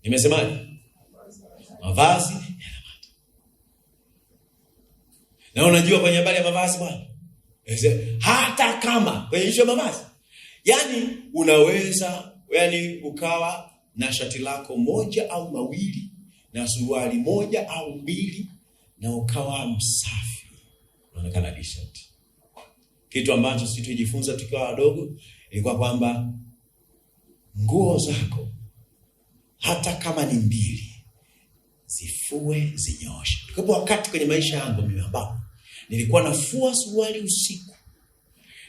Nimesemaje? Mavazi yanamata. Na unajua kwenye habari ya mavazi bwana? Hata kama kwenye hiyo mavazi. Yaani unaweza ukawa na shati lako moja au mawili na suruali moja au mbili na ukawa msafi. Unaonekana decent. Kitu ambacho sisi tujifunza tukiwa wadogo ilikuwa kwamba nguo zako hata kama ni mbili zifue, zinyoshe. Kwa wakati kwenye maisha yangu mimi ambapo nilikuwa nafua suruali usiku,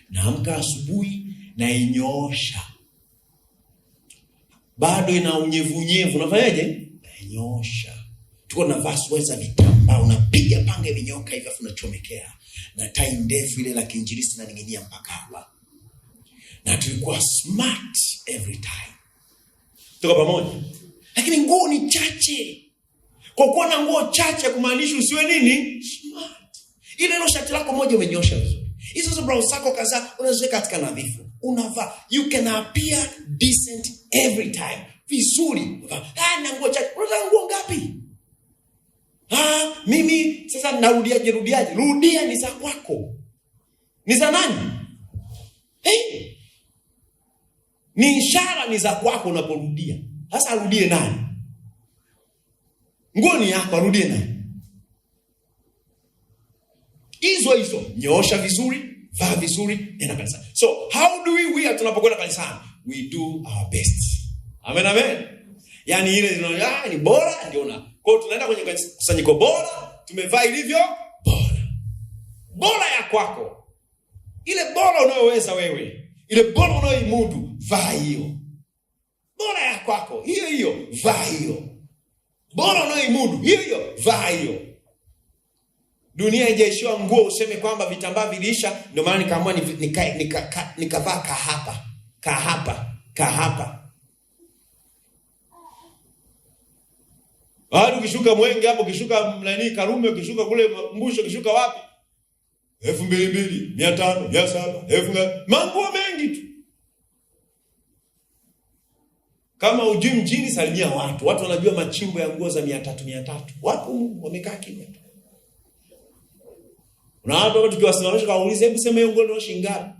naamka asubuhi na inyoosha, bado ina unyevunyevu, unafanyaje? Inyoosha. Tuko na vaa suruali za vitambaa, unapiga panga vinyoka hivi afu unachomekea na tai ndefu ile la kinjilisti na ninginia mpaka hapa. Na tulikuwa smart every time. Tuko pamoja? Lakini nguo ni chache. Kwa kuwa na nguo chache kumaanisha usiwe nini? Smart. Ile shati lako moja umenyosha vizuri. Hizo blouse zako kadhaa unaziweka katika nadhifu. Unavaa. You can appear decent every time. Vizuri. Na nguo chache. Unataka nguo ngapi? Mimi sasa narudiaje? Rudia ni za kwako. Ni za nani? Ni ishara ni za kwako unaporudia. Sasa arudie nani? Nguo ni yako, arudie nani? Hizo nyoosha vizuri, vaa vizuri, nenda kanisani. So how do we tunapokwenda kanisani? We do our best. Amen. Yaani ile ni bora ndio na. Kwa hiyo tunaenda kwenye kusanyiko bora, tumevaa ilivyo bora. Bora ya kwako. Ile bora unayoweza wewe. Ile bora unayoimudu, vaa hiyo. Bora ya kwako, hiyo, vaa hiyo. Bora unayoimudu, hiyo, vaa hiyo. Dunia haijaishiwa nguo useme kwamba vitambaa viliisha, ndio maana nikaamua nikavaa kahapa. Hadi ukishuka Mwenge hapo, ukishuka Karume, ukishuka kule Mbusho, ukishuka wapi? 2,200, 500, 700, 1000, manguo mengi tu. Kama ujui mjini, salimia watu. Watu wanajua machimbo ya nguo za 300. Watu wamekaa kimya tu. Na watu tukiwasimamisha kaulize, hebu sema hiyo nguo ni shilingi ngapi?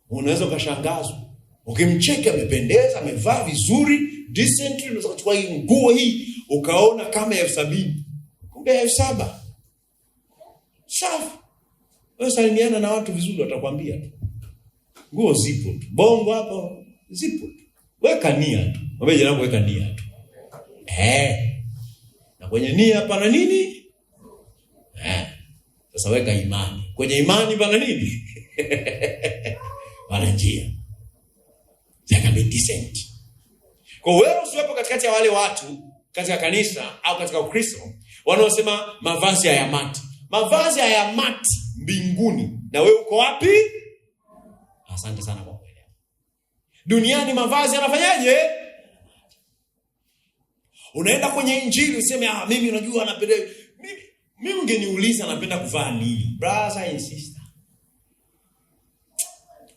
Unaweza ukashangazwa. Ukimcheka amependeza, amevaa vizuri, decent, unaweza kuchukua hii nguo hii ukaona kama 70,000. Kumbe 7,000. Safi. Wewe salimiana na watu vizuri, watakwambia tu. Nguo zipo tu. Bongo hapo zipo tu. Weka nia tu. Mwambie jirani weka nia tu. Na kwenye nia pana nini? Sasa weka imani. Kwenye imani pana nini? Pana njia. Zaka be decent. Kwa wewe usiwepo katikati ya wale watu katika kanisa au katika Ukristo wanaosema mavazi hayamati. Mavazi hayamati mbinguni. Na wewe uko wapi? Asante sana kwa kuelewa. Duniani mavazi yanafanyaje? Unaenda kwenye injili useme mimi unajua napenda mimi ungeniuliza napenda kuvaa nini? Brother and sister.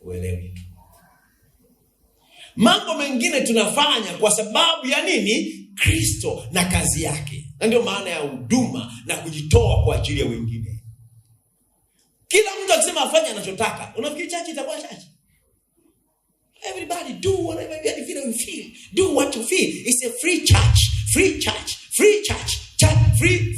Uelewe tu. Mambo mengine tunafanya kwa sababu ya nini? Kristo na kazi yake. Na ndio maana ya huduma na kujitoa kwa ajili ya wengine. Kila mtu akisema afanye anachotaka, unafikiri chachi itakuwa chachi? Everybody do whatever you feel you feel. Do what you feel. It's a free church. Free church. Free church. Free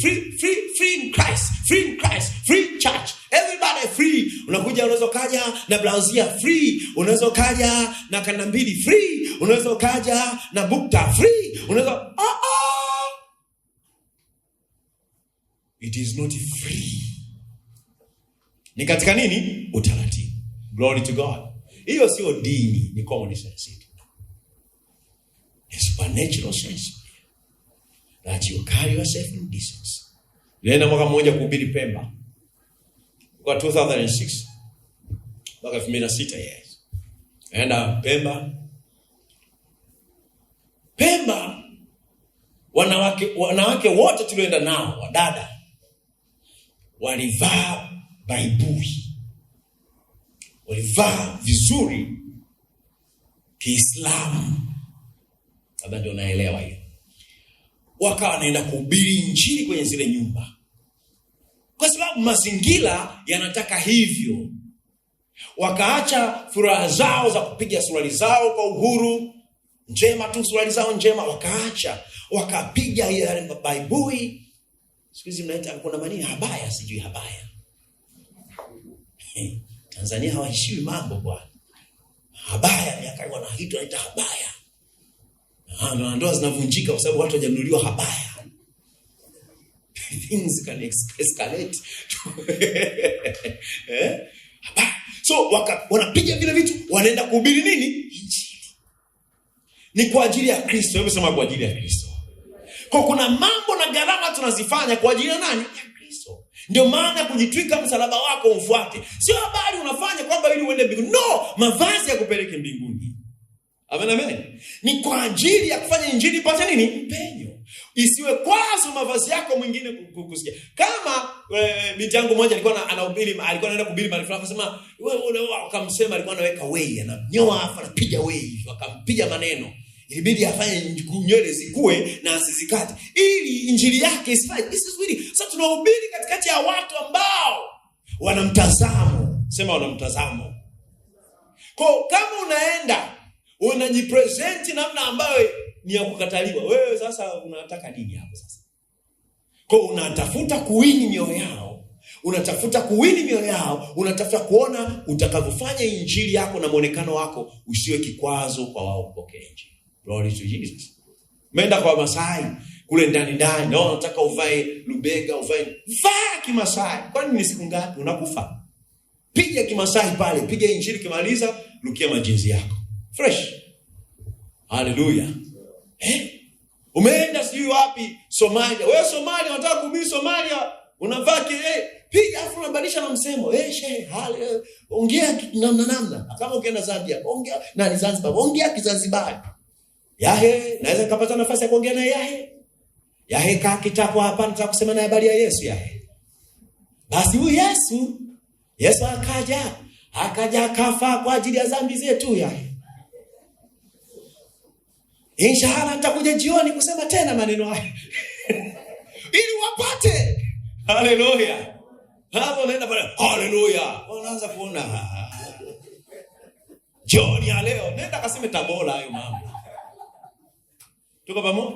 in Christ. Free in Christ. Free church. Everybody free. Unakuja unaweza kaja na blauzia free. Unaweza kaja na kanda mbili free. Unaweza kaja na bukta free. Unaweza It is not free. Ni katika nini? Utaratibu. Glory to God. Hiyo sio dini, ni common sense. A supernatural sense. That you carry yourself in decency. Nenda mwaka mmoja kuhubiri Pemba. Kwa 2006. Mwaka 2006, yes. Nenda Pemba. Wanawake wote tulioenda nao, wadada, walivaa baibui. Walivaa vizuri Kiislamu. Labda ndio naelewa hiyo. Wakawa wanaenda kuhubiri injili kwenye zile nyumba. Kwa sababu mazingira yanataka hivyo. Wakaacha furaha zao za kupiga suruali zao kwa uhuru. Njema tu, suruali zao njema, wakapiga ile baibui. Siku hizi mnaita kuna manini habaya, sijui habaya. Tanzania hawaheshimu mambo bwana. Habaya miaka wanaitwa inaita habaya. Na ndoa zinavunjika kwa sababu watu hawajanunuliwa habaya. Things can escalate. Habaya. So wanapiga vile vitu, wanaenda kuhubiri nini? Injili. Ni kwa ajili ya Kristo. Hebu sema kwa ajili ya Kristo. Kwa kuna mambo na gharama tunazifanya kwa ajili ya nani? Ya Kristo. Ndio maana kujitwika msalaba wako umfuate. Sio habari unafanya kwamba ili uende mbinguni. No, mavazi ya kupeleke mbinguni. Amen. Ni kwa ajili ya kufanya injili ipate nini? Mpenyo. Isiwe kwazo mavazi yako mwingine kukusikia. Kama binti yangu mmoja alikuwa anahubiri, alikuwa anaenda kuhubiri mahali fulani, akasema wewe akamsema alikuwa anaweka wei, ananyoa afa anapiga wei, wakampiga maneno. Ilibidi afanye nywele zikue na asizikate ili injili yake isifanye. This is really. Sasa tunahubiri katikati ya watu ambao wana mtazamo. Sema wana mtazamo. Kwa kama unaenda unajipresent namna ambayo ni ya kukataliwa, wewe sasa unataka nini hapo sasa? Kwa unatafuta kuwini mioyo yao. Unatafuta kuona utakavyofanya injili yako na muonekano wako usiwe kikwazo kwa wao kupokea injili. Glory to Jesus. Menda kwa Masai kule ndani, unataka uvae lubega, vaa Kimasai. Kwani ni siku ngapi unakufa? Piga Kimasai pale, piga injili, kimaliza lukia majinzi yako. Fresh. Hallelujah. Umeenda sijui wapi Somalia. Wewe Somalia unataka kuhubiri Somalia, unavaa piga afu unabadilisha na msemo. Shehe, ongea namna. Kama ukienda Zambia, ongea na Zanzibar, ongea Kizanzibari. Yahe, naweza kupata nafasi ya kuongea na Yahe kaa kitako hapa, nataka kusema na habari ya Yesu Yahe. Basi huyu Yesu akaja kafa kwa ajili ya dhambi zetu Yahe. Inshallah nitakuja jioni kusema tena maneno haya. Ili wapate. Hallelujah. Hapo naenda pale. Hallelujah. Wanaanza kuona. Jioni ya leo nenda kaseme Tabora hayo mambo. Tuko pamoja?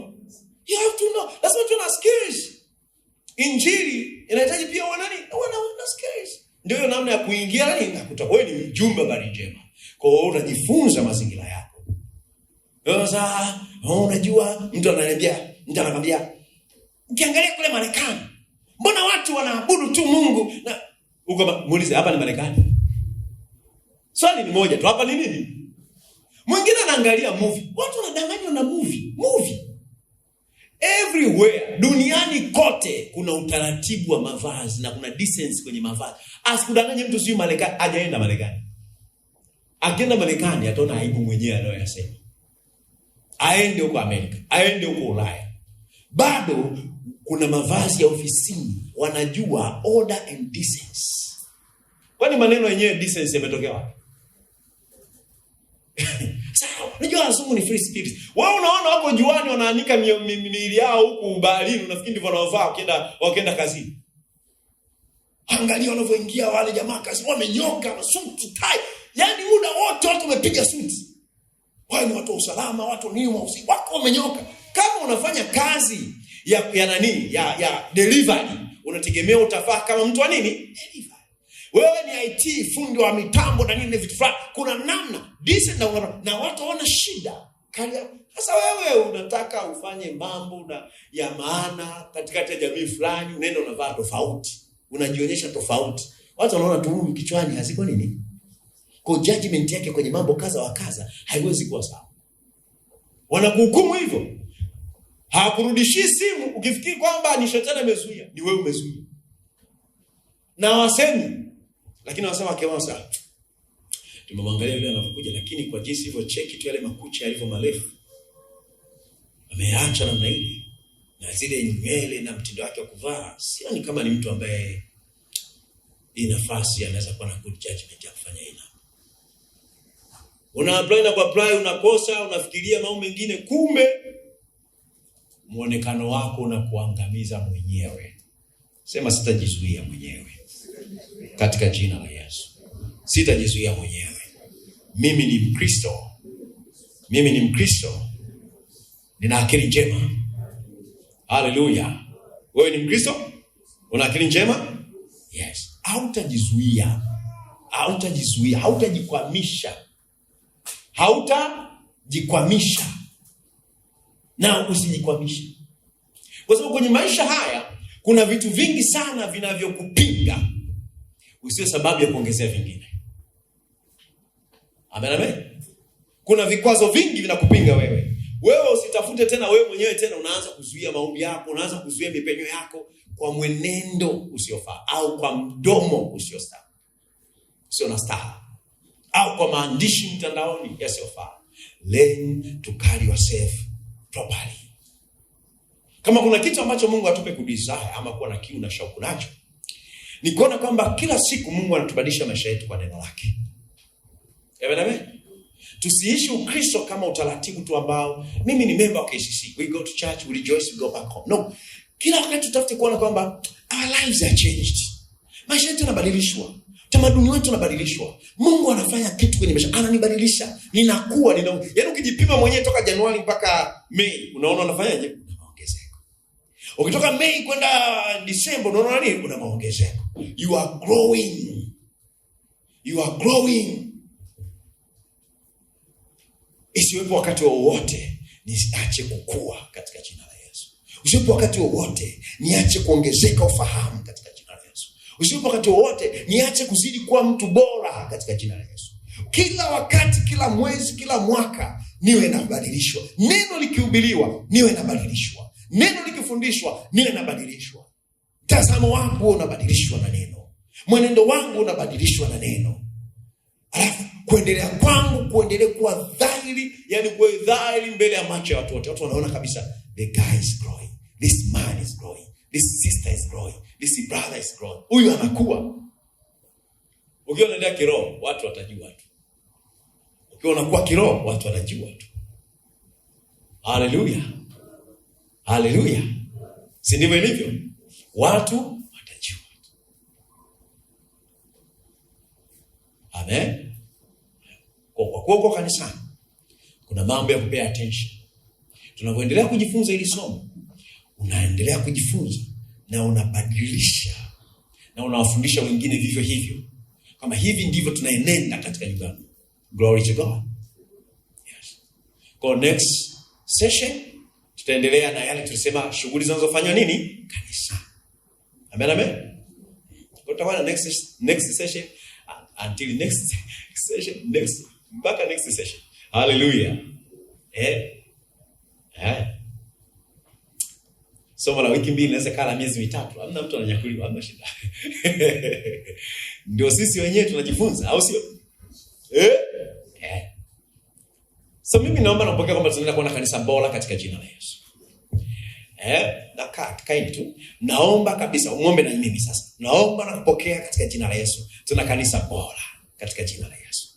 You have to know. That's what you skills. Injili inahitaji pia wana skills. Ndio namna ya kuingia na kutoka. Wewe ni mjumbe habari njema. Kwa hiyo unajifunza mazingira yako. Sasa unajua mtu anakwambia ukiangalia kule Marekani, mbona watu wanaabudu tu Mungu? Na muulize hapa ni Marekani? Swali ni moja tu, hapa ni nini? Mwingine anaangalia movie. Watu wanadanganywa na movie. Everywhere duniani kote kuna utaratibu wa mavazi na kuna decency kwenye mavazi. Asikudanganye mtu sio Marekani, hajaenda Marekani. Akienda Marekani ataona aibu mwenyewe anayoyasema. Aende huko Amerika, aende huko Ulaya. Bado kuna mavazi ya ofisini, wanajua order and decency. Kwani maneno yenyewe decency yametokea wapi? Sawa, unajua wazungu ni free spirit. Wao unaona wako juani wanaanika miili yao huko baharini, unafikiri ndivyo wanaovaa wakienda kazini. Angalia wanavyoingia wale jamaa kazi, wamenyoka na suti tie. Yaani muda wote watu wamepiga suti. Wao ni watu wa usalama, watu ni wako wamenyoka. Kama unafanya kazi ya delivery, unategemea utafaa kama mtu wa nini? Delivery. Wewe ni IT, fundi wa mitambo na nini vitu fulani. Kuna namna decent na watu wana shida. Sasa wewe unataka ufanye mambo ya maana katikati ya jamii fulani, unaenda unavaa tofauti, unajionyesha tofauti. Watu wanaona tu kichwani haziko nini? Kwa judgment yake kwenye mambo kaza wa kaza haiwezi kuwa sawa. Wanakuhukumu hivyo. Hakurudishi simu ukifikiri kwamba ni shetani amezuia, ni wewe umezuia. Na wasemi, lakini wasema kama tumemwangalia yule anapokuja, lakini kwa jinsi hivyo cheki tu yale makucha yalivyo marefu, ameacha namna ile na zile nywele na mtindo wake wa kuvaa, sioni kama ni mtu ambaye hii nafasi anaweza kuwa na good judgment ya kufanya hilo. Una apply unakosa, unafikiria mambo mengine, kumbe muonekano wako unakuangamiza mwenyewe. Sema sitajizuia mwenyewe katika jina la Yesu. Sitajizuia mwenyewe. Mimi ni Mkristo. Nina akili njema. Haleluya. Wewe ni Mkristo? Una akili njema? Yes. Hautajizuia. Hautajikwamisha. Na usijikwamishe. Kwa sababu kwenye maisha haya kuna vitu vingi sana vinavyokupinga. Usiwe sababu ya kuongezea vingine. Amen. Kuna vikwazo vingi vinakupinga wewe. Wewe usitafute tena wewe mwenyewe tena, unaanza kuzuia maombi yako, unaanza kuzuia mipenyo yako kwa mwenendo usiofaa au kwa mdomo usio na staha au kwa maandishi mtandaoni yasiyofaa. Learn to carry yourself properly. Kama kuna kitu ambacho Mungu atupe kudesire ama kuwa na kiu na shauku nacho, ni kuona kwamba kila siku Mungu anatubadilisha maisha yetu kwa neno lake. Amen. Tusiishi Ukristo kama utaratibu tu ambao mimi ni member wa KCC, we go to church, we rejoice, we go back home. No. Kila wakati tutafute kuona kwamba our lives are changed. Maisha yetu yanabadilishwa. Tamaduni wetu unabadilishwa. Mungu anafanya kitu kwenye maisha, ananibadilisha. Ninakuwa, yaani ukijipima mwenyewe toka Januari mpaka Mei, unaona unafanyaje? Una maongezeko. Ukitoka Mei kwenda Disemba, unaona nini? Una maongezeko. You are growing. Isiwepo wakati wowote niache kukua katika jina la Yesu. Usiwepo wakati wowote niache kuongezeka ufahamu katika jina la Yesu. Usiwepo wakati wowote niache kuzidi kuwa mtu bora katika jina la Yesu. Kila wakati, kila mwezi, kila mwaka niwe nabadilishwa. Neno likihubiriwa niwe nabadilishwa. Neno likifundishwa niwe nabadilishwa. Tazamo wangu unabadilishwa na neno. Mwenendo wangu unabadilishwa na neno. Alafu kuendelea kwangu kuendelee kuwa dhahiri, yani kuwa dhahiri mbele ya macho ya watu wote. Watu wanaona kabisa the guy is growing, this man is growing, this sister is growing, this brother is growing. Huyu anakuwa. Ukiwa unaendelea kiroho, watu watajua tu. Ukiwa unakuwa kiroho, watu watajua tu. Haleluya. Si ndivyo ilivyo? Watu watajua. Amen. Kwa kanisani kuna mambo ya kupea attention. Tunavyoendelea kujifunza hili somo, unaendelea kujifunza na unabadilisha na unawafundisha wengine vivyo hivyo. Kama hivi ndivyo tunaenenda katika nyumba. Glory to God. Yes. Kwa next session tutaendelea na yale tulisema, shughuli zinazofanywa nini? Kanisa. Amen. Tutakuwa na next session until next session, mpaka next session. Hallelujah. Somo la wiki mbili inaweza kala miezi mitatu. Hamna mtu ananyakuliwa, hamna shida. Ndio sisi wenyewe tunajifunza, au sio? So mimi naomba napokea kwamba tunaenda kuona kanisa bora katika jina la Yesu. Na kaini tu. Naomba kabisa umuombe na mimi sasa. Naomba na kupokea katika jina la Yesu. Tuna kanisa bora katika jina la Yesu.